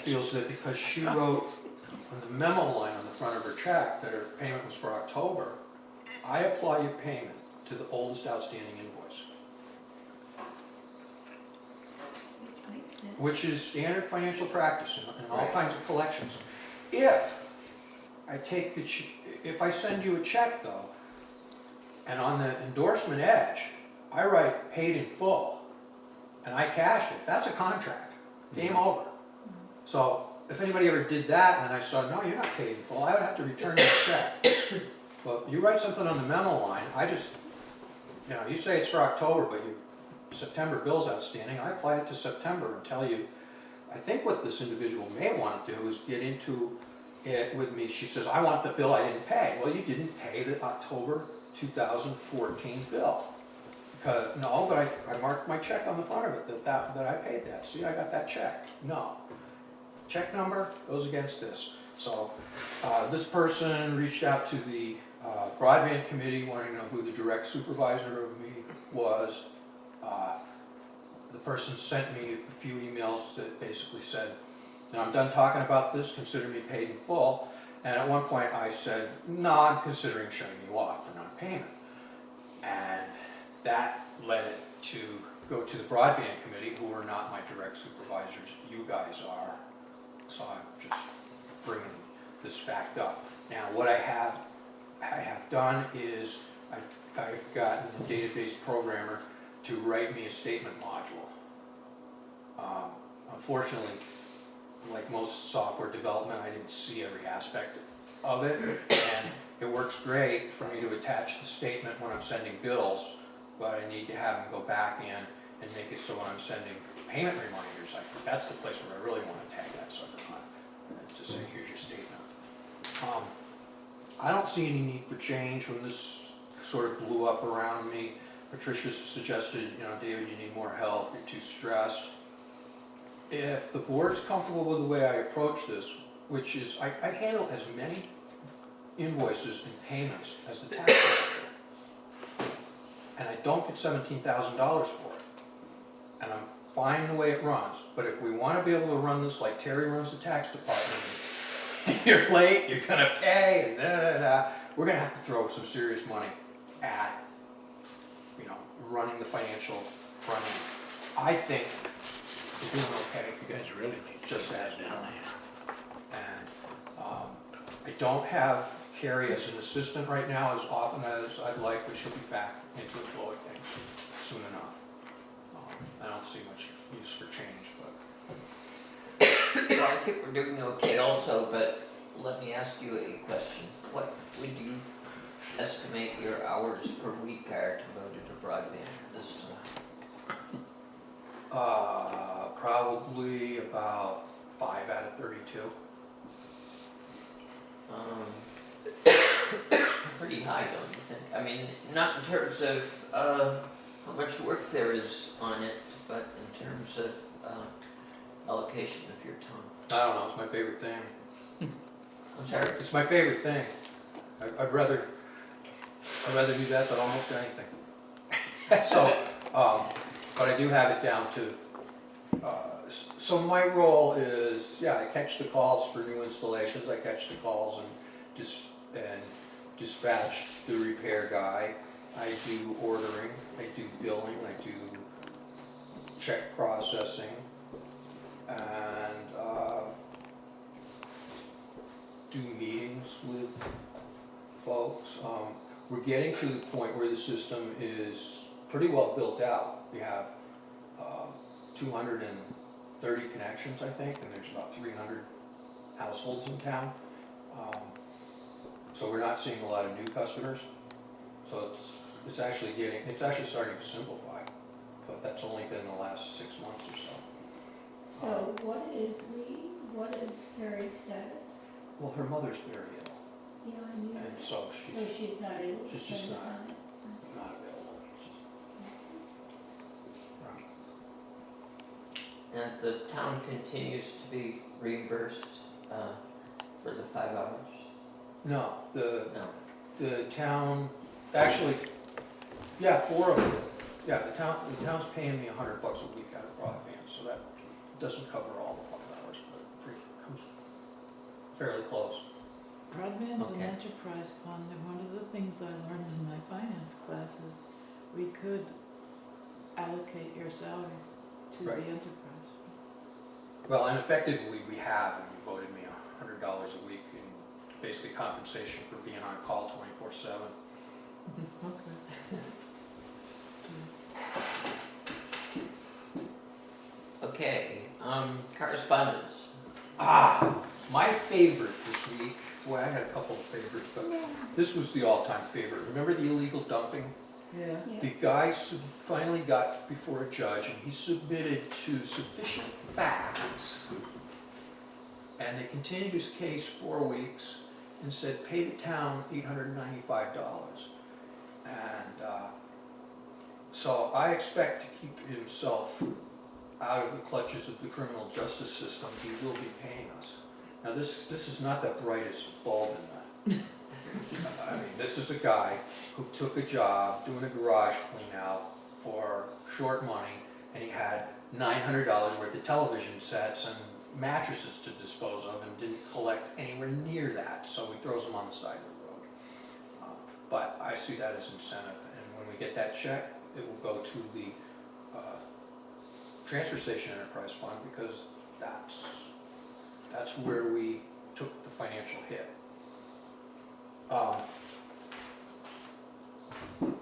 feels that because she wrote on the memo line on the front of her check that her payment was for October, I apply your payment to the oldest outstanding invoice. Makes sense. which is standard financial practice in all Right. kinds of collections. If I take if I send you a check though, and on the endorsement edge, I write paid in full, and I cash it, that's a contract, game over. So if anybody ever did that and I said, no, you're not paid in full, I would have to return that check. But you write something on the memo line, I just, you say it's for October, but your September bill's outstanding, I apply it to September and tell you. I think what this individual may want to do is get into it with me. She says, I want the bill I didn't pay. Well, you didn't pay the October 2014 bill. No, but I marked my check on the front of it that I paid that. See, I got that check. No. Check number goes against this. So this person reached out to the broadband committee, wanting to know who the direct supervisor of me was. The person sent me a few emails that basically said, I'm done talking about this, consider me paid in full. And at one point I said, no, I'm considering shutting you off for non-payment. And that led it to go to the broadband committee, who are not my direct supervisors, you guys are. So I'm just bringing this fact up. Now what I have done is I've gotten the database programmer to write me a statement module. Unfortunately, like most software development, I didn't see every aspect of it, and it works great for me to attach the statement when I'm sending bills, but I need to have them go back in and make it so when I'm sending payment reminders, that's the place where I really want to tag that sucker on, to say, here's your statement. I don't see any need for change when this sort of blew up around me. Patricia suggested, David, you need more help, you're too stressed. If the board's comfortable with the way I approach this, which is, I handle as many invoices and payments as the tax collector, and I don't get $17,000 for it. And I'm fine the way it runs, but if we want to be able to run this like Terry runs the tax department, you're late, you're gonna pay, and we're gonna have to throw some serious money at, running the financial front end. I think we're doing okay. You guys really need to Just get as that down here. And I don't have Carrie as an assistant right now as often as I'd like, but she'll be back into the flow of things soon enough. I don't see much use for change, but. Well, I think we're doing okay also, but let me ask you a question. What would you estimate your hours per week are devoted to broadband this time? Probably about 5 out of 32. Pretty high, don't you think? I mean, not in terms of how much work there is on it, but in terms of allocation of your time. I don't know, it's my favorite thing. I'm sorry? It's my favorite thing. I'd rather do that than almost anything. So, but I do have it down to, so my role is, I catch the calls for new installations, I catch the calls and dispatch the repair guy. I do ordering, I do billing, I do check processing, and do meetings with folks. We're getting to the point where the system is pretty well built out. We have 230 connections, I think, and there's about 300 households in town. So we're not seeing a lot of new customers. So it's actually starting to simplify, but that's only been the last 6 months or so. So what is Carrie's status? Well, her mother's very ill, Yeah, I knew and that. so So she's not able to she's just spend not- time. not available. Right. And the town continues to be reimbursed for the 5 hours? No, No. the town, actually, 4 of them. Yeah, the town's paying me $100 a week out of broadband, so that doesn't cover all the 5 hours, but it comes fairly close. Broadband's an Okay. enterprise fund, and one of the things I learned in my finance classes, we could allocate your salary to the Right. enterprise. Well, and effectively, we have, and you voted me $100 a week in basically compensation for being on call 24/7. Okay, correspondence. My favorite this week, well, I had a couple of favorites, but this was the all-time favorite. Remember the illegal dumping? Yeah. The guy finally got before a judge and he submitted to sufficient facts. And they continued his case 4 weeks and said, pay the town $895. And so I expect to keep himself out of the clutches of the criminal justice system. He will be paying us. Now this is not the brightest bulb in the I mean, this is a guy who took a job doing a garage clean out for short money, and he had $900 worth of television sets and mattresses to dispose of and didn't collect anywhere near that, so he throws them on the side of the road. But I see that as incentive, and when we get that check, it will go to the transfer station enterprise fund, because that's where we took the financial hit.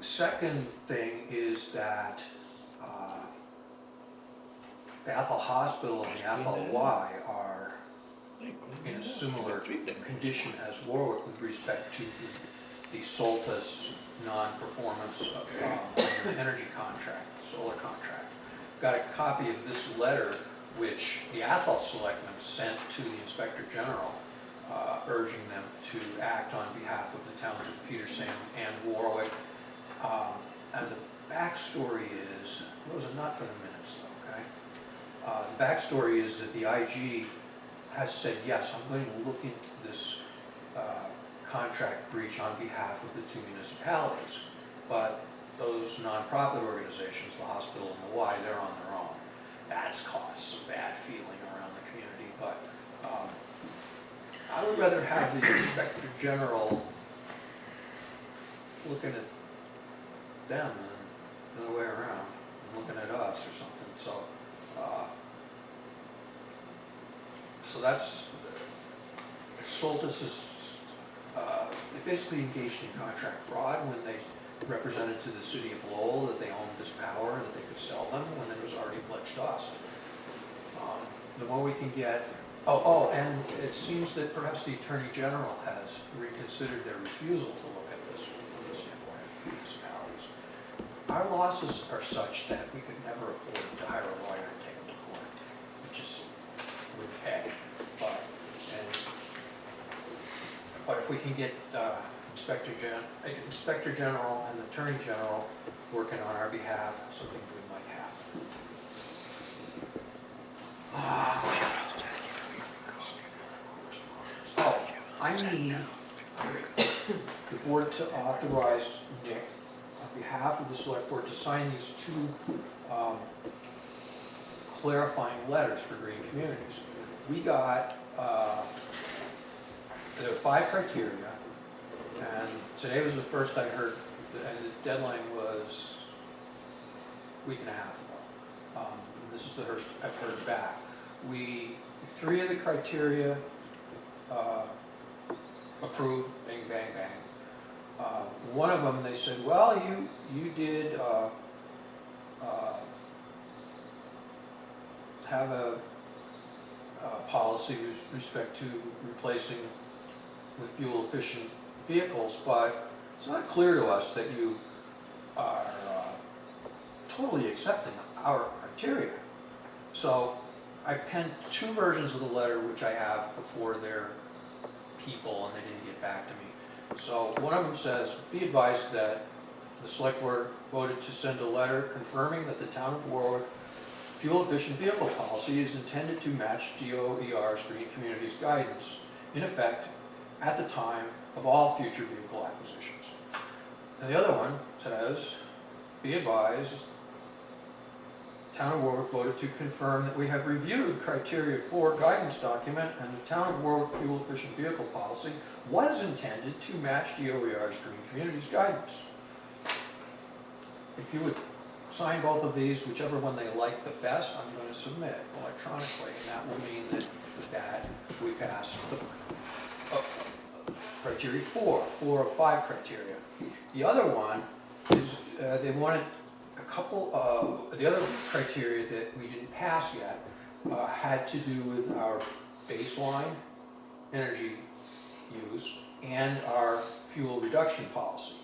Second thing is that Athol Hospital and the Athol Y are in a similar condition as Warwick with respect to the Soltis non-performance of the energy contract, solar contract. Got a copy of this letter which the Athol selectmen sent to the Inspector General, urging them to act on behalf of the towns of Petersham and Warwick. And the backstory is, those are not for the minutes though, okay? The backstory is that the IG has said, yes, I'm going to look into this contract breach on behalf of the 2 municipalities. But those nonprofit organizations, the hospital and the Y, they're on their own. That's caused some bad feeling around the community, but I would rather have the Inspector General looking at them than the other way around, and looking at us or something. So that's, Soltis is, they basically engaged in contract fraud when they represented to the city of Lowell that they owned this power and that they could sell them when it was already pledged to us. The more we can get, and it seems that perhaps the Attorney General has reconsidered their refusal to look at this from the standpoint of municipalities. Our losses are such that we could never afford to hire a lawyer and take them to court. It just would pay. But if we can get Inspector General and the Attorney General working on our behalf, something good might happen. I need the board to authorize Nick, on behalf of the select board, to sign these 2 clarifying letters for green communities. We got, there are 5 criteria, and today was the first I heard, and the deadline was a week and a half ago. And this is the first I've heard back. 3 of the criteria approved, bang, bang, bang. One of them, they said, well, you did have a policy with respect to replacing with fuel-efficient vehicles, but it's not clear to us that you are totally accepting our criteria. So I've penned 2 versions of the letter, which I have before their people, and they didn't get back to me. So one of them says, be advised that the select board voted to send a letter confirming that the town of Warwick fuel-efficient vehicle policy is intended to match DOER's Green Communities guidance in effect at the time of all future vehicle acquisitions. And the other one says, be advised, Town of Warwick voted to confirm that we have reviewed criteria 4 guidance document, and the Town of Warwick fuel efficient vehicle policy was intended to match DOER's Green Communities guidance. If you would sign both of these, whichever one they like the best, I'm gonna submit electronically, and that will mean that we pass the criteria 4 of 5 criteria. The other one is, they wanted a couple of, the other criteria that we didn't pass yet had to do with our baseline energy use and our fuel reduction policy.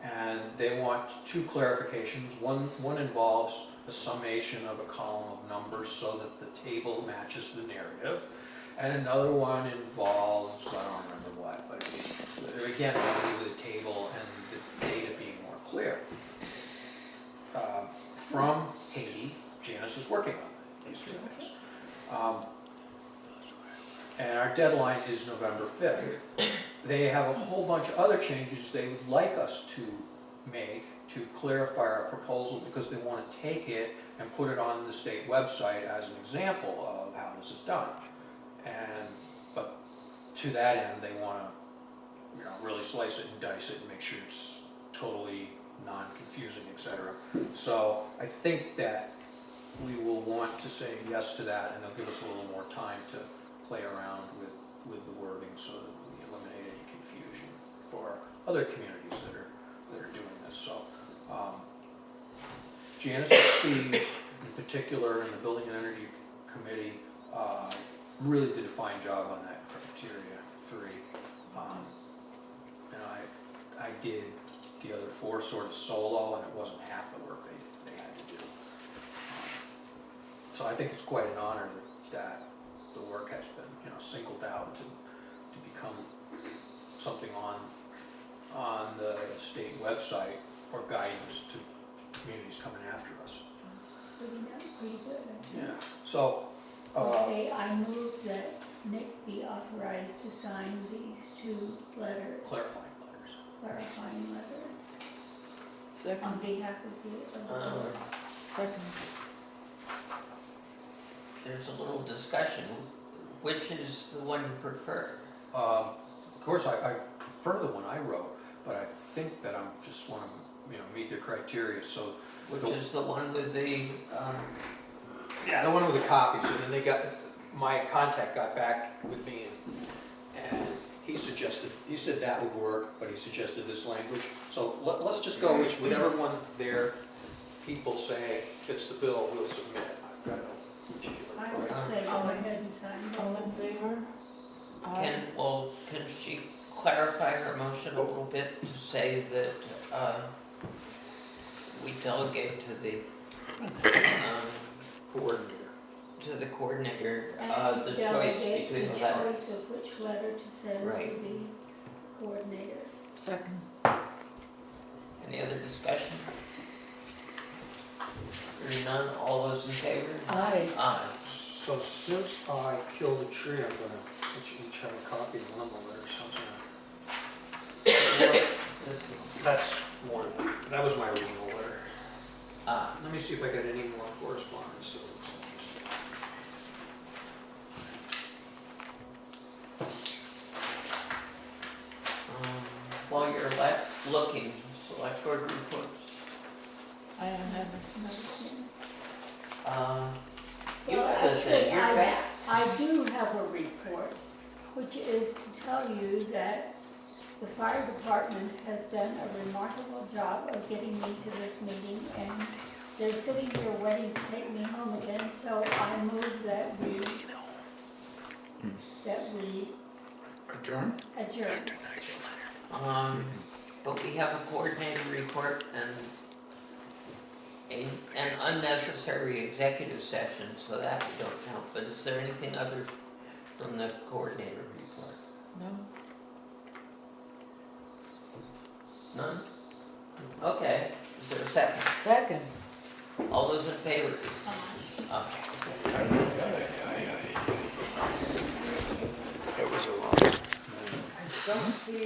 And they want 2 clarifications. One involves a summation of a column of numbers so that the table matches the narrative. And another one involves, I don't remember what, but again, with the table and the data being more clear. From Haiti, Janice is working on these 2 things. And our deadline is November 5th. They have a whole bunch of other changes they would like us to make to clarify our proposal, because they want to take it and put it on the state website as an example of how this is done. But to that end, they want to, really slice it and dice it and make sure it's totally non-confusing, etc. So I think that we will want to say yes to that, and they'll give us a little more time to play around with the wording so that we eliminate any confusion for other communities that are doing this. So Janice Steve in particular and the Building and Energy Committee really did a fine job on that criteria 3. And I did the other 4 sort of solo, and it wasn't half the work they had to do. So I think it's quite an honor that the work has been, singled out to become something on the state website for guidance to communities coming after us. Pretty good. Yeah. So. Okay, I move that Nick be authorized to sign these 2 letters, Clarifying clarifying letters, Second. on behalf of the board. Second. There's a little discussion. Which is the one you prefer? Of course, I prefer the one I wrote, but I think that I just want to, meet the criteria. So, Which is the one with the, yeah, the one with the copies. And then my contact got back with me, and he said that would work, but he suggested this language. So let's just go with whichever one their people say fits the bill, we'll submit. I've got no particular I would say go ahead and sign All them. in favor? can she clarify her motion a little bit to say that we delegate to the coordinator And the choice delegate between the the letters? choice of which letter to send to Right. the coordinator. Second. Any other discussion? Hearing none, all those in favor? Aye. Aye. So since I killed a tree, I'm gonna let you each have a copy of one of the letters. That's one of them. That was my original letter. Let me see if I got any more correspondence. So it looks interesting. While you're looking, select board reports. I don't have You Well, have the thing, actually, you're back. I do have a report, which is to tell you that the fire department has done a remarkable job of getting me to this meeting, and they're sitting here waiting to take me home again, so I move that we Adjourn? adjourn. But we have a coordinator report and an unnecessary executive session, so that we don't count. But is there anything other from the coordinator report? No. None? Okay, is there a second? Second. All those in favor? Okay. It was a long. I don't see